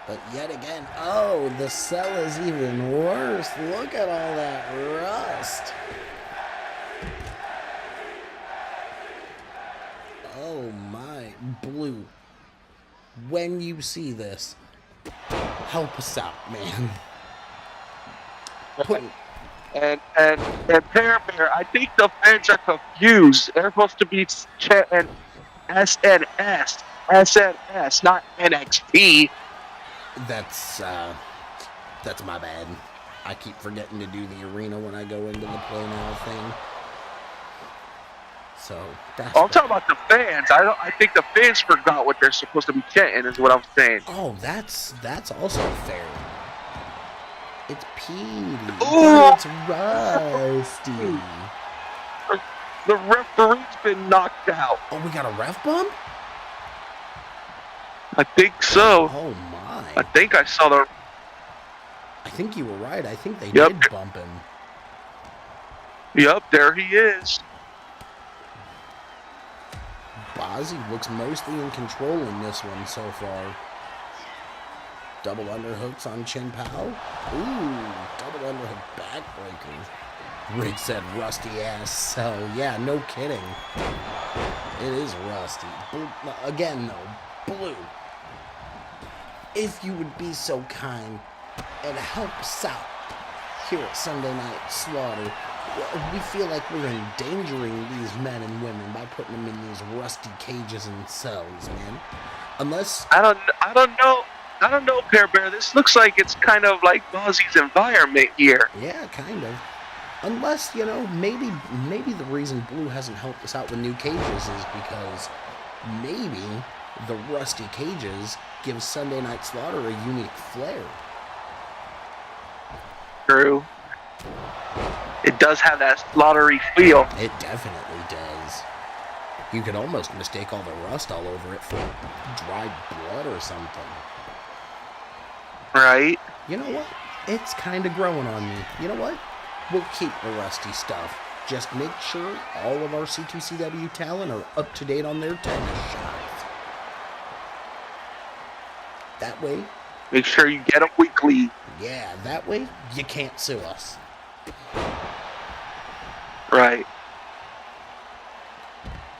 But yet again, oh, the cell is even worse. Look at all that rust. Oh my, Blue. When you see this, help us out, man. And Bear, I think the fans are confused. They're supposed to be chanting SNS, not NXT. That's my bad. I keep forgetting to do the arena when I go into the Play Now thing. So that's. I'm talking about the fans. I think the fans forgot what they're supposed to be chanting. Is what I'm saying. Oh, that's also fair. It's Petey. Ooh. It's Rusty. The referee's been knocked out. Oh, we got a ref bump? I think so. Oh my. I think I saw the. I think you were right. I think they Yep. did bump him. Yep, there he is. Bozzy looks mostly in control in this one so far. Double underhooks on Chin Pow. Ooh, double underhook backbreaker. Rick said rusty ass, so yeah, no kidding. It is rusty. Again though, Blue, if you would be so kind and help us out here at Sunday Night Slaughter. We feel like we're endangering these men and women by putting them in these rusty cages and cells, man. Unless I don't know, Bear. This looks like it's kind of like Bozzy's environment here. yeah, kind of. Unless, maybe the reason Blue hasn't helped us out with new cages is because maybe the rusty cages give Sunday Night Slaughter a unique flair. True. It does have that slaughtery feel. It definitely does. You could almost mistake all the rust all over it for dried blood or something. Right? You know what? It's kind of growing on me. You know what? We'll keep the rusty stuff. Just make sure all of our C2CW talent are up to date on their tennis shots. That way, Make sure you get them weekly. yeah, that way you can't sue us. Right.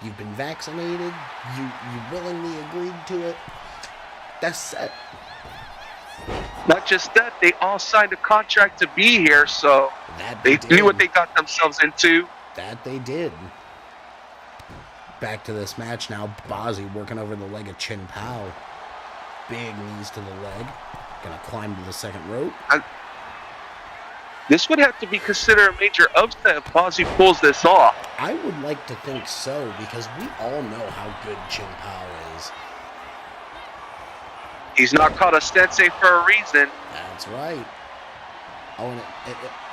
You've been vaccinated. You willingly agreed to it. That's set. Not just that, they all signed a contract to be here, so That they did. knew what they got themselves into. That they did. Back to this match now. Bozzy working over the leg of Chin Pao. Big knees to the leg. Gonna climb to the second rope. This would have to be considered a major upset if Bozzy pulls this off. I would like to think so, because we all know how good Chin Pao is. He's not called a sensei for a reason. That's right. Oh, and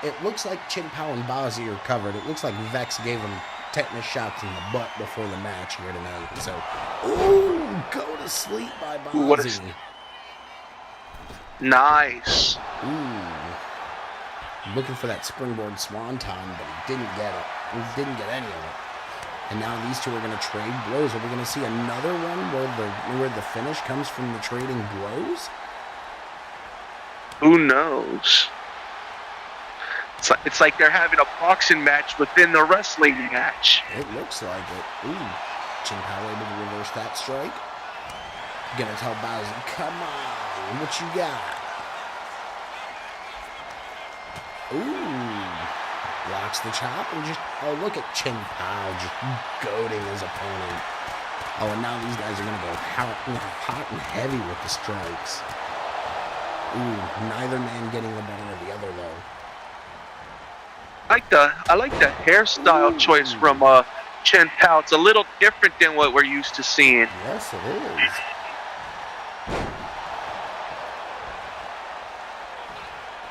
it looks like Chin Pao and Bozzy are covered. It looks like Vex gave him tetanus shots in the butt before the match here tonight. So, ooh, go to sleep by Bozzy. Ooh, what is- Nice. Ooh. Looking for that springboard swanton, but he didn't get it. He didn't get any of it. And now these two are going to trade blows. Are we going to see another one where the finish comes from the trading blows? Who knows? It's like they're having a boxing match within the wrestling match. It looks like it. Ooh. Chin Pao able to reverse that strike. Gonna tell Bowser, come on, what you got? Ooh. Blocks the chop and just, oh, look at Chin Pao just goading his opponent. Oh, and now these guys are gonna go hot and heavy with the strikes. Ooh, neither man getting the better of the other though. I like the hairstyle choice from Chin Pao. It's a little different than what we're used to seeing. Yes, it is.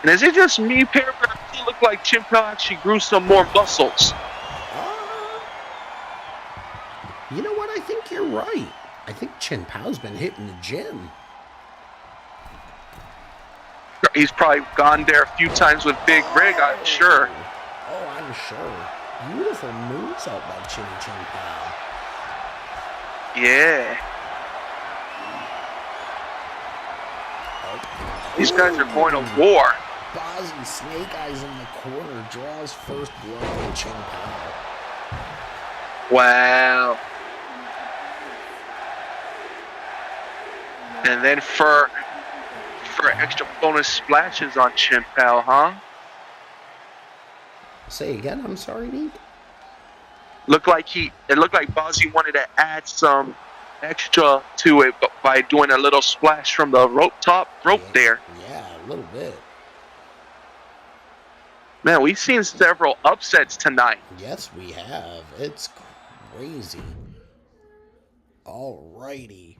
And is it just me, Pear Bear? Does it look like Chin Pao actually grew some more muscles? You know what? I think you're right. I think Chin Pao's been hitting the gym. He's probably gone there a few times with Big Rig, I'm sure. Oh, I'm sure. Beautiful moonsault by Chin Pao. Yeah. Oh. These guys are going to war. Bozzy Snake Eyes in the corner draws first blood on Chin Pao. Wow. And then for extra bonus splashes on Chin Pao, huh? Say again, I'm sorry, Neek. It looked like Bozzy wanted to add some extra to it by doing a little splash from the rope there. Yeah, a little bit. Man, we've seen several upsets tonight. Yes, we have. It's crazy. Alrighty.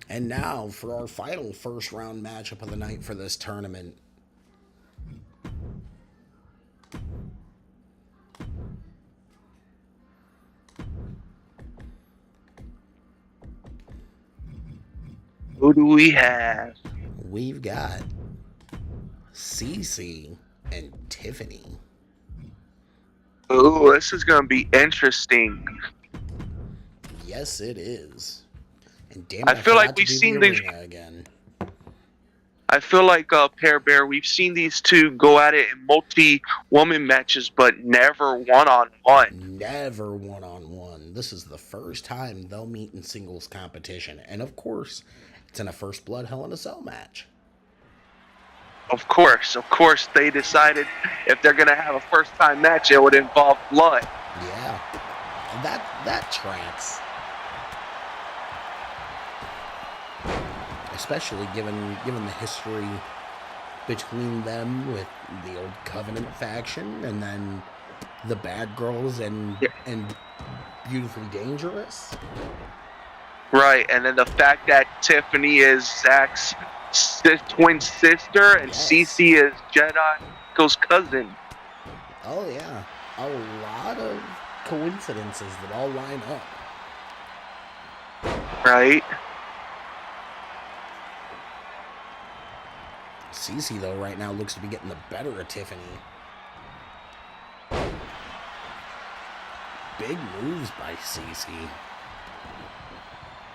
And now for our final first round matchup of the night for this tournament. Who do we have? We've got Cece and Tiffany. Ooh, this is going to be interesting. Yes, it is. And damn, I feel forgot like to we've do the seen these. arena again. I feel like Pear Bear, we've seen these two go at it in multi-woman matches, but never one-on-one. Never one-on-one. This is the first time they'll meet in singles competition. And of course, it's in a First Blood Hell in a Cell match. Of course, they decided if they're going to have a first-time match, it would involve blood. Yeah. And that tracks. Especially given the history between them with the old Covenant faction and then the Bad Girls and Beautifully Dangerous. Right, and then the fact that Tiffany is Zach's twin sister and Yes. Cece is Jedi's cousin. Oh yeah, a lot of coincidences that all line up. Right? Cece though right now looks to be getting the better of Tiffany. Big moves by Cece.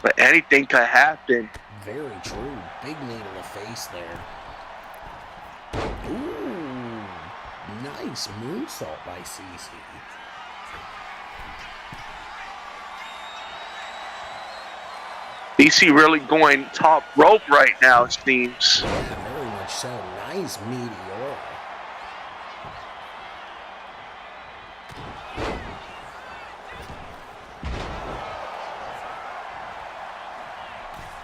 But anything could happen. Very true. Big knee to the face there. Ooh, nice moonsault by Cece. DC really going top rope right now, it seems. Yeah, very much so. Nice meteor.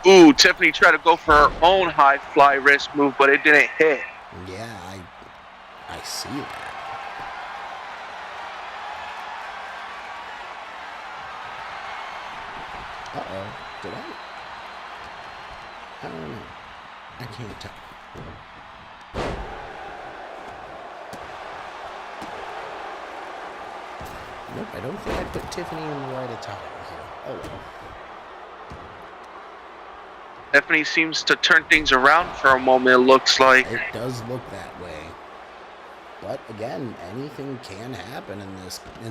Ooh, Tiffany tried to go for her own high fly wrist move, but it didn't hit. Yeah, I see that. Uh-oh. Did I don't know. I can't tell. Nope, I don't think I put Tiffany in the right attire here. Oh well. Tiffany seems to turn things around for a moment, it looks like. It does look that way. But again, anything can happen in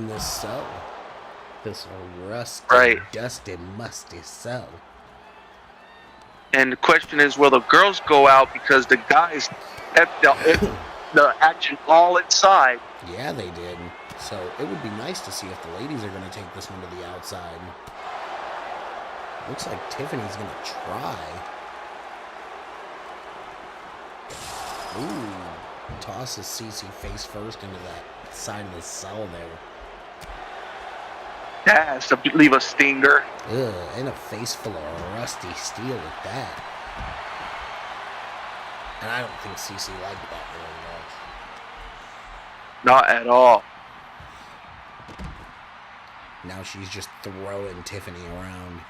this cell. This rusty, Right. dusty, musty cell. And the question is, will the girls go out because the guys kept the action all inside? Yeah, they did. So it would be nice to see if the ladies are going to take this one to the outside. Looks like Tiffany's going to try. Ooh. Tosses Cece face first into that side of the cell there. That has to leave a stinger. Ugh, and a face full of rusty steel at that. And I don't think Cece liked that very much. Not at all. Now she's just throwing Tiffany around.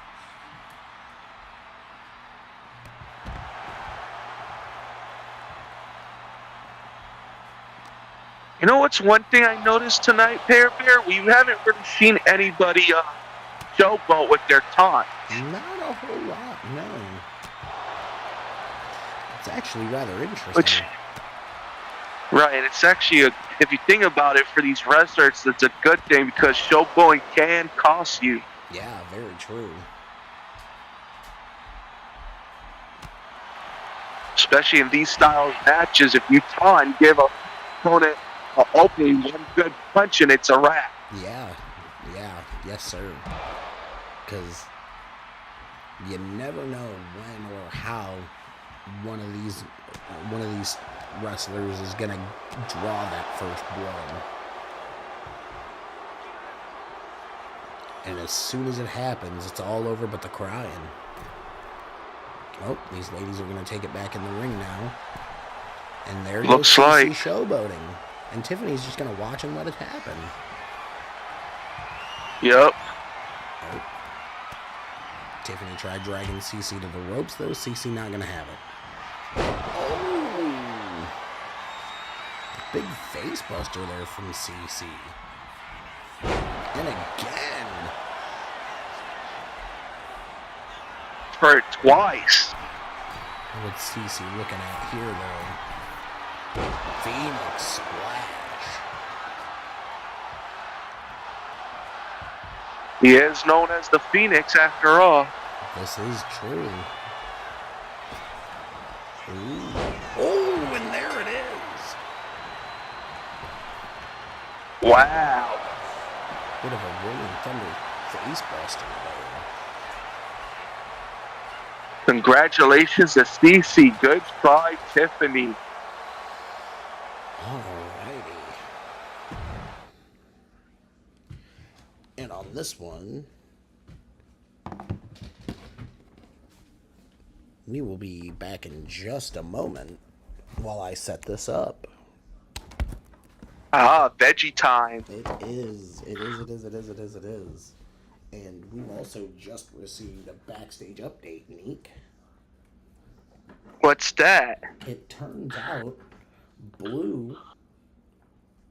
You know what's one thing I noticed tonight, Pear Bear? We haven't really seen anybody showboat with their taunt. Not a whole lot, no. It's actually rather interesting. Which, right, it's actually, if you think about it, for these wrestlers, it's a good thing because showboating can cost you. Yeah, very true. Especially in these style of matches, if you taunt, give a opponent an opening, one good punch, and it's a wrap. Yeah, yes, sir. Because you never know when or how one of these wrestlers is gonna draw that first blood. And as soon as it happens, it's all over but the crying. Oh, these ladies are gonna take it back in the ring now. And there goes Looks Cece like showboating. And Tiffany's just gonna watch and let it happen. Yep. Oh. Tiffany tried dragging Cece to the ropes, though. Cece not gonna have it. Oh! Big face buster there from Cece. And again. For twice. What's Cece looking at here, though? Phoenix Splash. He is known as the Phoenix after all. This is true. Ooh. Oh, and there it is. Wow. Bit of a Rolling Thunder face buster there. Congratulations to Cece. Good try, Tiffany. Alrighty. And on this one, we will be back in just a moment while I set this up. Ah, veggie time. It is. And we've also just received a backstage update, Neek. What's that? It turns out Blue,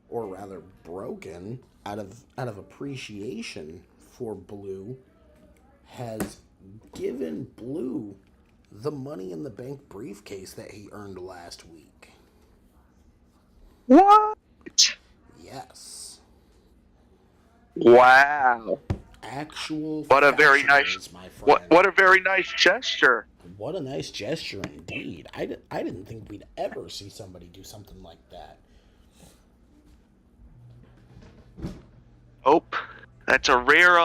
or rather Broken, out of appreciation for Blue, has given Blue the Money in the Bank briefcase that he earned last week. What? Yes. Wow. Actual What a very factuals, nice, my friend. what a very nice gesture. What a nice gesture indeed. I didn't think we'd ever see somebody do something like that. Oh, that's a rare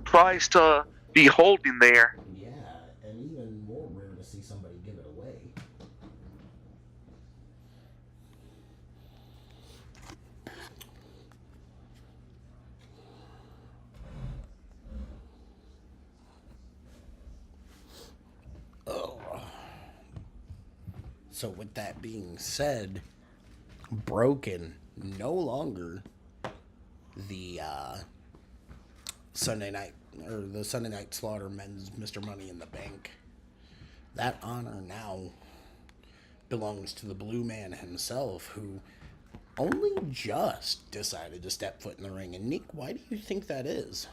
prize to be holding there. Yeah, So with that being said, Broken no longer the Sunday night Slaughter men's Mr. Money in the Bank. That honor now belongs to the Blue Man himself, who only just decided to step foot in the ring. And Nick, why do you think that is?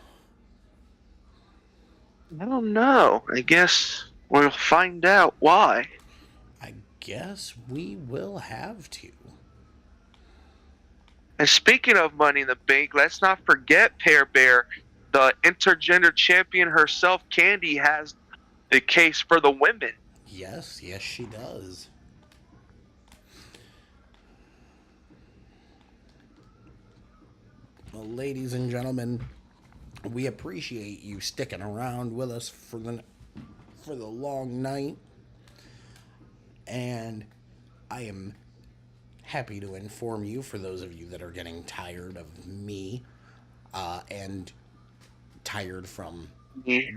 I don't know. I guess we'll find out why. I guess we will have to. And speaking of Money in the Bank, let's not forget Pear Bear, the intergender champion herself. Candy has the case for the women. Yes, she does. Well, ladies and gentlemen, we appreciate you sticking around with us for the long night. And I am happy to inform you, for those of you that are getting tired of me and tired from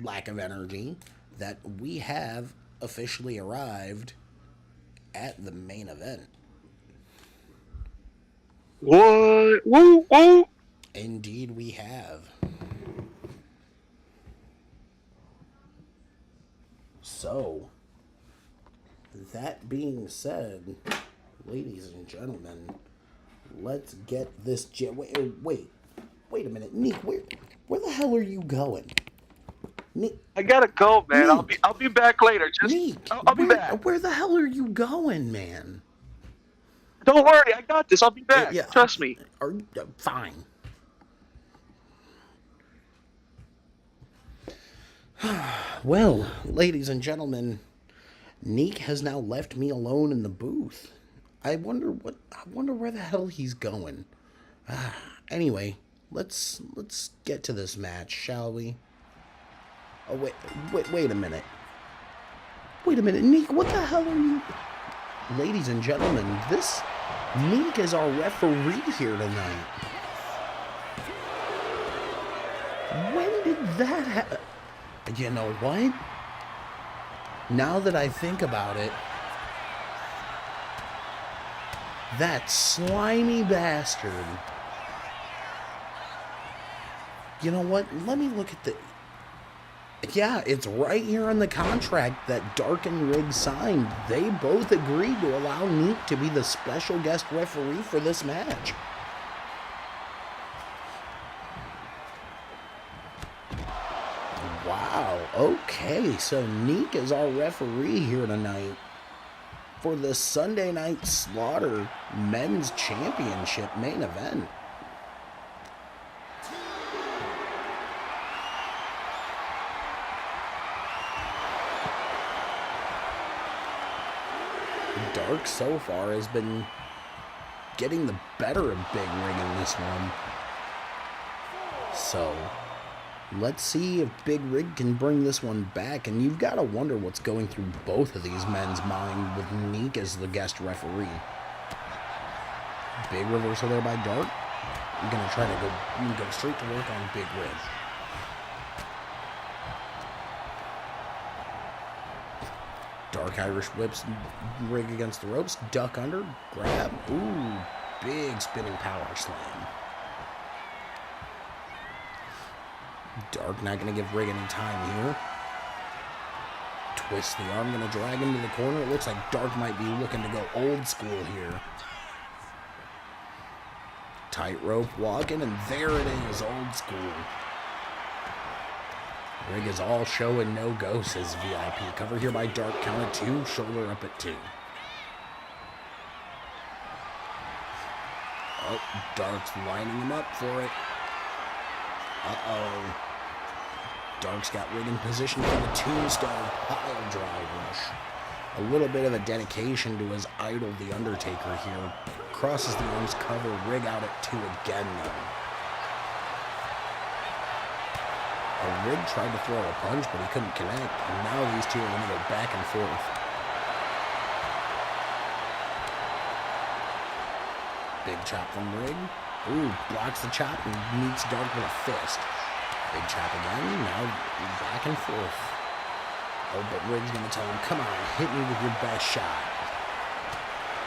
lack of energy, that we have officially arrived at the main event. What? Woo, woo. Indeed, we have. So, that being said, ladies and gentlemen, let's get this. Wait a minute, Nick. Where the hell are you going? Nick, I gotta go, man. Nick. I'll be back later. Nick, I'll be back. Where the hell are you going, man? Don't worry, I got this. I'll be back. Yeah, Trust me. Fine. Well, ladies and gentlemen, Neek has now left me alone in the booth. I wonder where the hell he's going. Anyway, let's get to this match, shall we? Oh wait a minute. Wait a minute, Neek, what the hell are you? Ladies and gentlemen, Neek is our referee here tonight. When did that happen? You know what? Now that I think about it, that slimy bastard. You know what? Let me look at the... Yeah, it's right here on the contract that Dark and Rig signed. They both agreed to allow Neek to be the special guest referee for this match. Wow, okay, so Neek is our referee here tonight for the Sunday Night Slaughter Men's Championship main event. Dark so far has been getting the better of Big Rig in this one. So, let's see if Big Rig can bring this one back. And you've got to wonder what's going through both of these men's mind with Neek as the guest referee. Big reversal there by Dark. I'm going to try to go straight to work on Big Rig. Dark Irish whips Rig against the ropes. Duck under. Grab. Ooh, big spinning power slam. Dark not going to give Rig any time here. Twist the arm, going to drag him to the corner. It looks like Dark might be looking to go old school here. Tightrope walking, and there it is, old school. Rig is all show and no go, says VIP. Cover here by Dark, count of 2, shoulder up at 2. Oh, Dark's lining him up for it. Uh-oh. Dark's got Rig in position for the tombstone pile drive rush. A little bit of a dedication to his idol, The Undertaker here. Crosses the arms, cover, Rig out at 2 again, though. Rig tried to throw a punch, but he couldn't connect. And now these two are going to go back and forth. Big chop from Rig. Ooh, blocks the chop and meets Dark with a fist. Big chop again. Now back and forth. Oh, but Rig's going to tell him, come on, hit me with your best shot.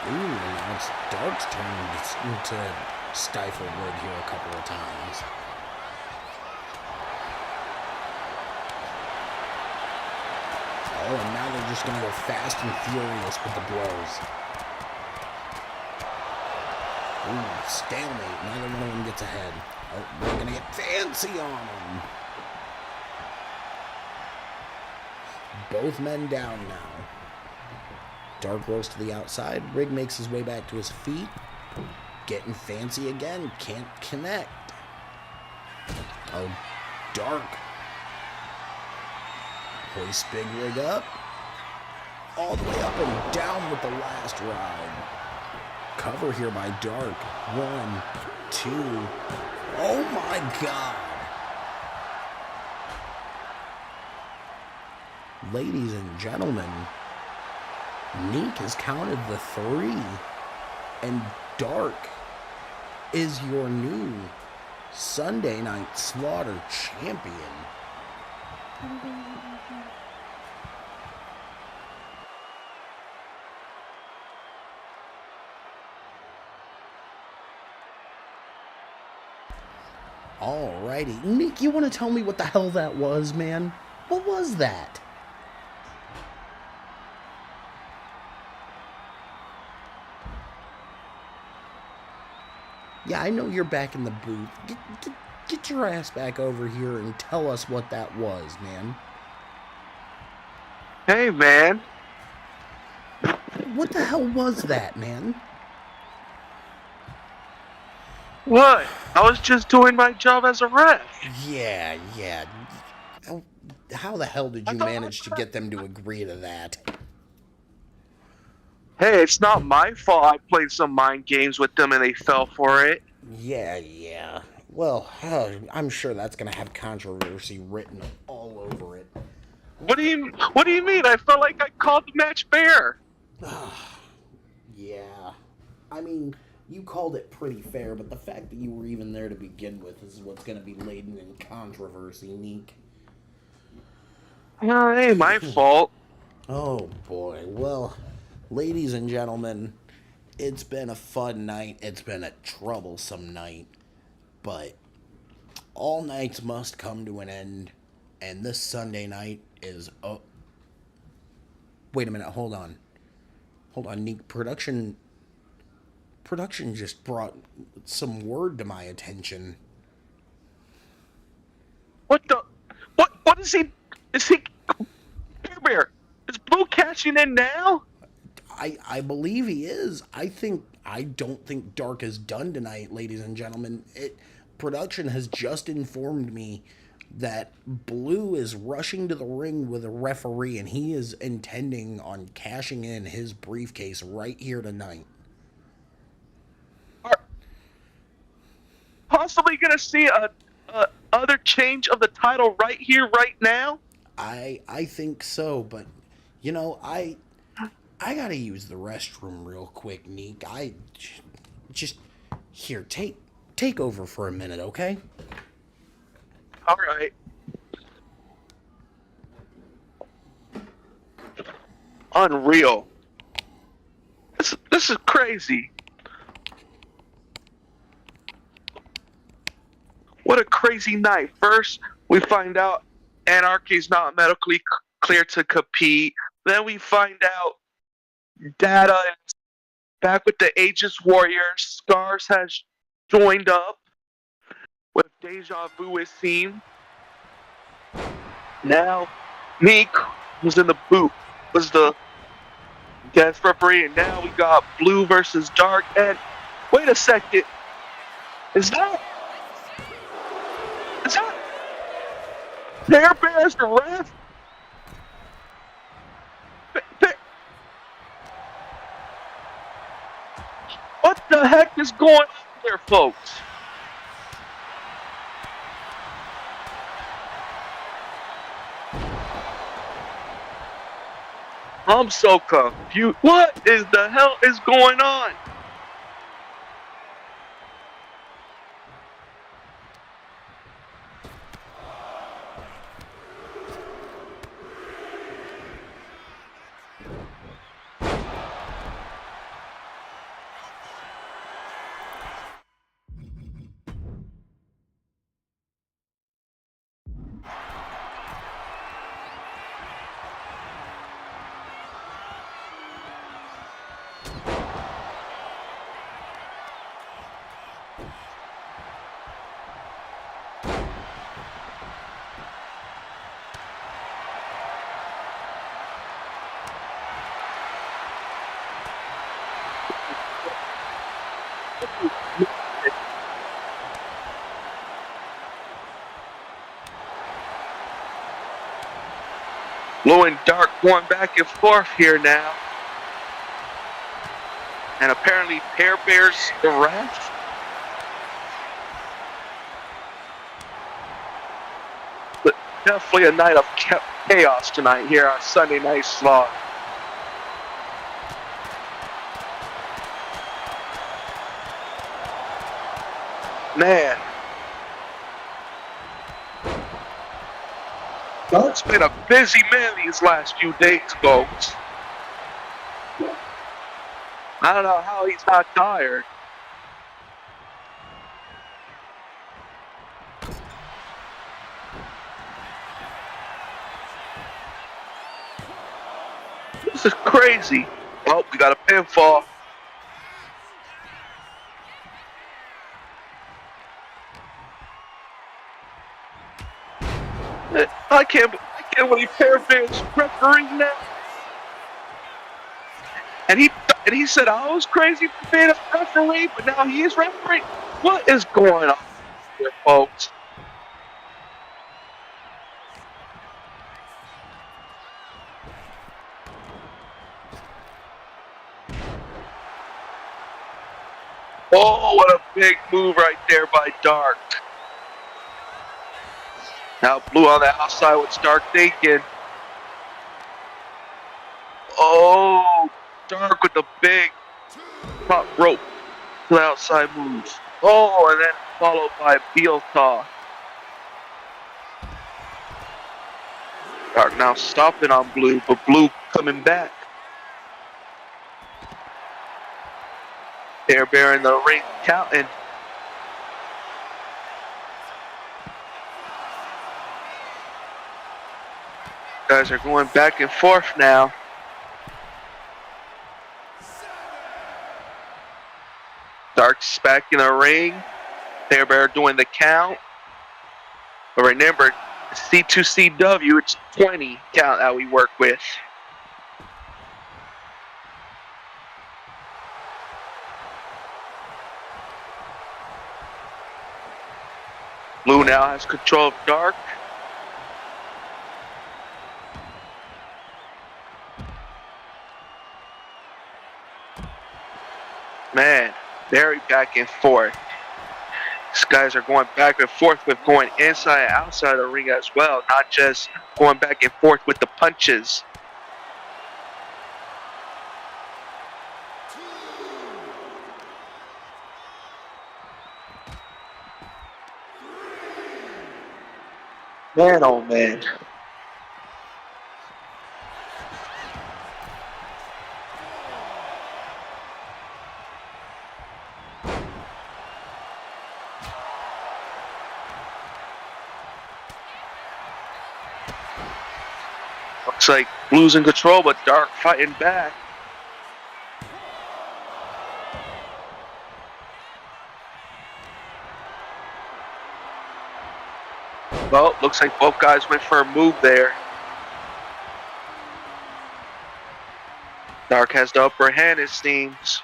Ooh, now it's Dark's turn to stifle Rig here a couple of times. Oh, and now they're just going to go fast and furious with the blows. Ooh, stalemate. Neither one of them gets ahead. Oh, we're going to get fancy on them. Both men down now. Dark rolls to the outside. Rig makes his way back to his feet. Getting fancy again. Can't connect. Oh, Dark. Hoist Big Rig up. All the way up and down with the last ride. Cover here by Dark. 1, 2. Oh my God. Ladies and gentlemen, Neek has counted the 3, and Dark is your new Sunday Night Slaughter champion. Alrighty. Neek, you want to tell me what the hell that was, man? What was that? Yeah, I know you're back in the booth. Get your ass back over here and tell us what that was, man. Hey, man. What the hell was that, man? What? I was just doing my job as a ref. Yeah. How the hell did you manage to get them to agree to that? Hey, it's not my fault I played some mind games with them and they fell for it. Yeah. Well, I'm sure that's gonna have controversy written all over it. What do you mean? I felt like I called the match fair. Yeah. I mean, you called it pretty fair, but the fact that you were even there to begin with is what's gonna be laden in controversy, Neek. It ain't my fault. Oh boy. Well, ladies and gentlemen, it's been a fun night. It's been a troublesome night. But all nights must come to an end. And this Sunday night is... Oh. Wait a minute. Hold on. Neek. Production just brought some word to my attention. What the... What is he... Is he... Bear Bear, is Blue cashing in now? I believe he is. I don't think Dark is done tonight, ladies and gentlemen. Production has just informed me that Blue is rushing to the ring with a referee, and he is intending on cashing in his briefcase right here tonight. Are possibly gonna see a other change of the title right here, right now? I think so, but you know, I gotta use the restroom real quick, Neek. Just here, take over for a minute, okay? All right. Unreal. This is crazy. What a crazy night. First, we find out Anarchy's not medically cleared to compete. Then we find out Data is back with the Aegis Warriors. Scars has joined up with Deja Vu is seen. Now, Neek was in the booth, was the guest referee, and now we got Blue versus Dark. And wait a second, is that Bear Bear's the ref? What the heck is going on there, folks? I'm so confused. What is the hell is going on? Blue and dark going back and forth here now. And apparently Pear Bear's the ref. But definitely a night of chaos tonight here on Sunday Night Slaughter. Man. It's been a busy man these last few days, folks. I don't know how he's not tired. This is crazy. Oh, we got a pinfall. I can't believe Pear Bear's refereeing now. And he said I was crazy for being a referee, but now he is refereeing. What is going on here, folks? Oh, what a big move right there by Dark. Now Blue on the outside with Dark thinking. Oh, Dark with the big top rope to the outside moves. Oh, and then followed by Beeltaw. Dark now stopping on Blue, but Blue coming back. Pear Bear in the ring counting. Guys are going back and forth now. Dark's back in the ring. Pear Bear doing the count. But remember, C2CW, it's 20 count that we work with. Blue now has control of Dark. Man, very back and forth. These guys are going back and forth with going inside and outside the ring as well, not just going back and forth with the punches. Man, oh man. Looks like Blue's in control, but Dark fighting back. Well, looks like both guys went for a move there. Dark has the upper hand, it seems.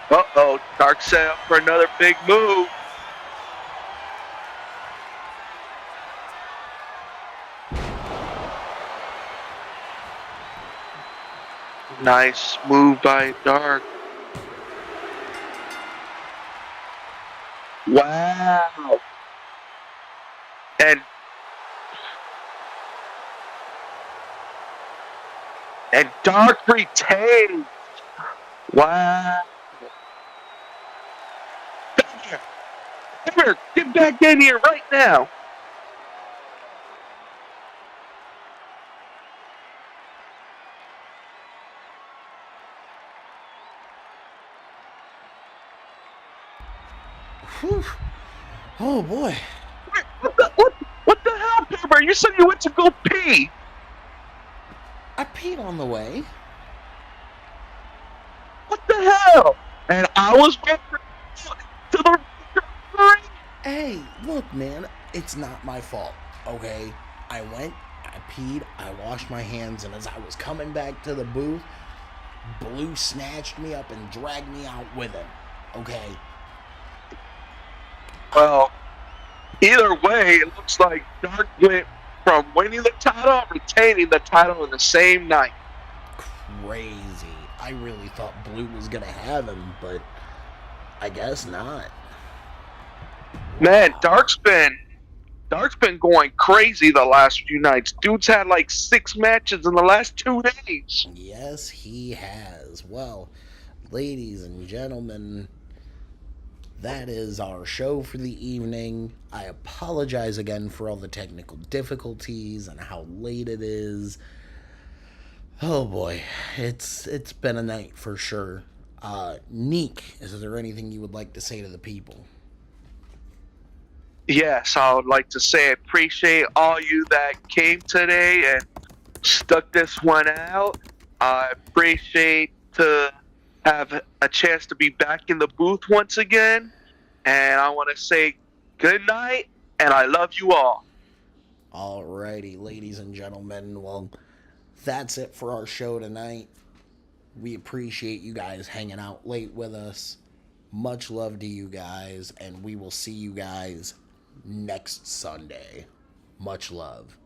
Uh-oh, Dark set up for another big move. Nice move by Dark. Wow. And Dark retains. Wow. Bear, get back in here right now. Whew. Oh boy. What the hell, Pear Bear? You said you went to go pee. I peed on the way. What the hell? And I was referring to the ring. Hey, look, man, it's not my fault, okay? I went, I peed, I washed my hands, and as I was coming back to the booth, Blue snatched me up and dragged me out with him, okay? Well, Either way, it looks like Dark went from winning the title and retaining the title in the same night. Crazy. I really thought Blue was gonna have him, but I guess not. Man, Dark's been going crazy the last few nights. Dude's had like 6 matches in the last 2 days. Yes, he has. Well, ladies and gentlemen, that is our show for the evening. I apologize again for all the technical difficulties and how late it is. Oh boy, it's been a night for sure. Neek, is there anything you would like to say to the people? Yes, I would like to say I appreciate all you that came today and stuck this one out. I appreciate to have a chance to be back in the booth once again. And I want to say good night, and I love you all. Alrighty, ladies and gentlemen, well, that's it for our show tonight. We appreciate you guys hanging out late with us. Much love to you guys, and we will see you guys next Sunday. Much love.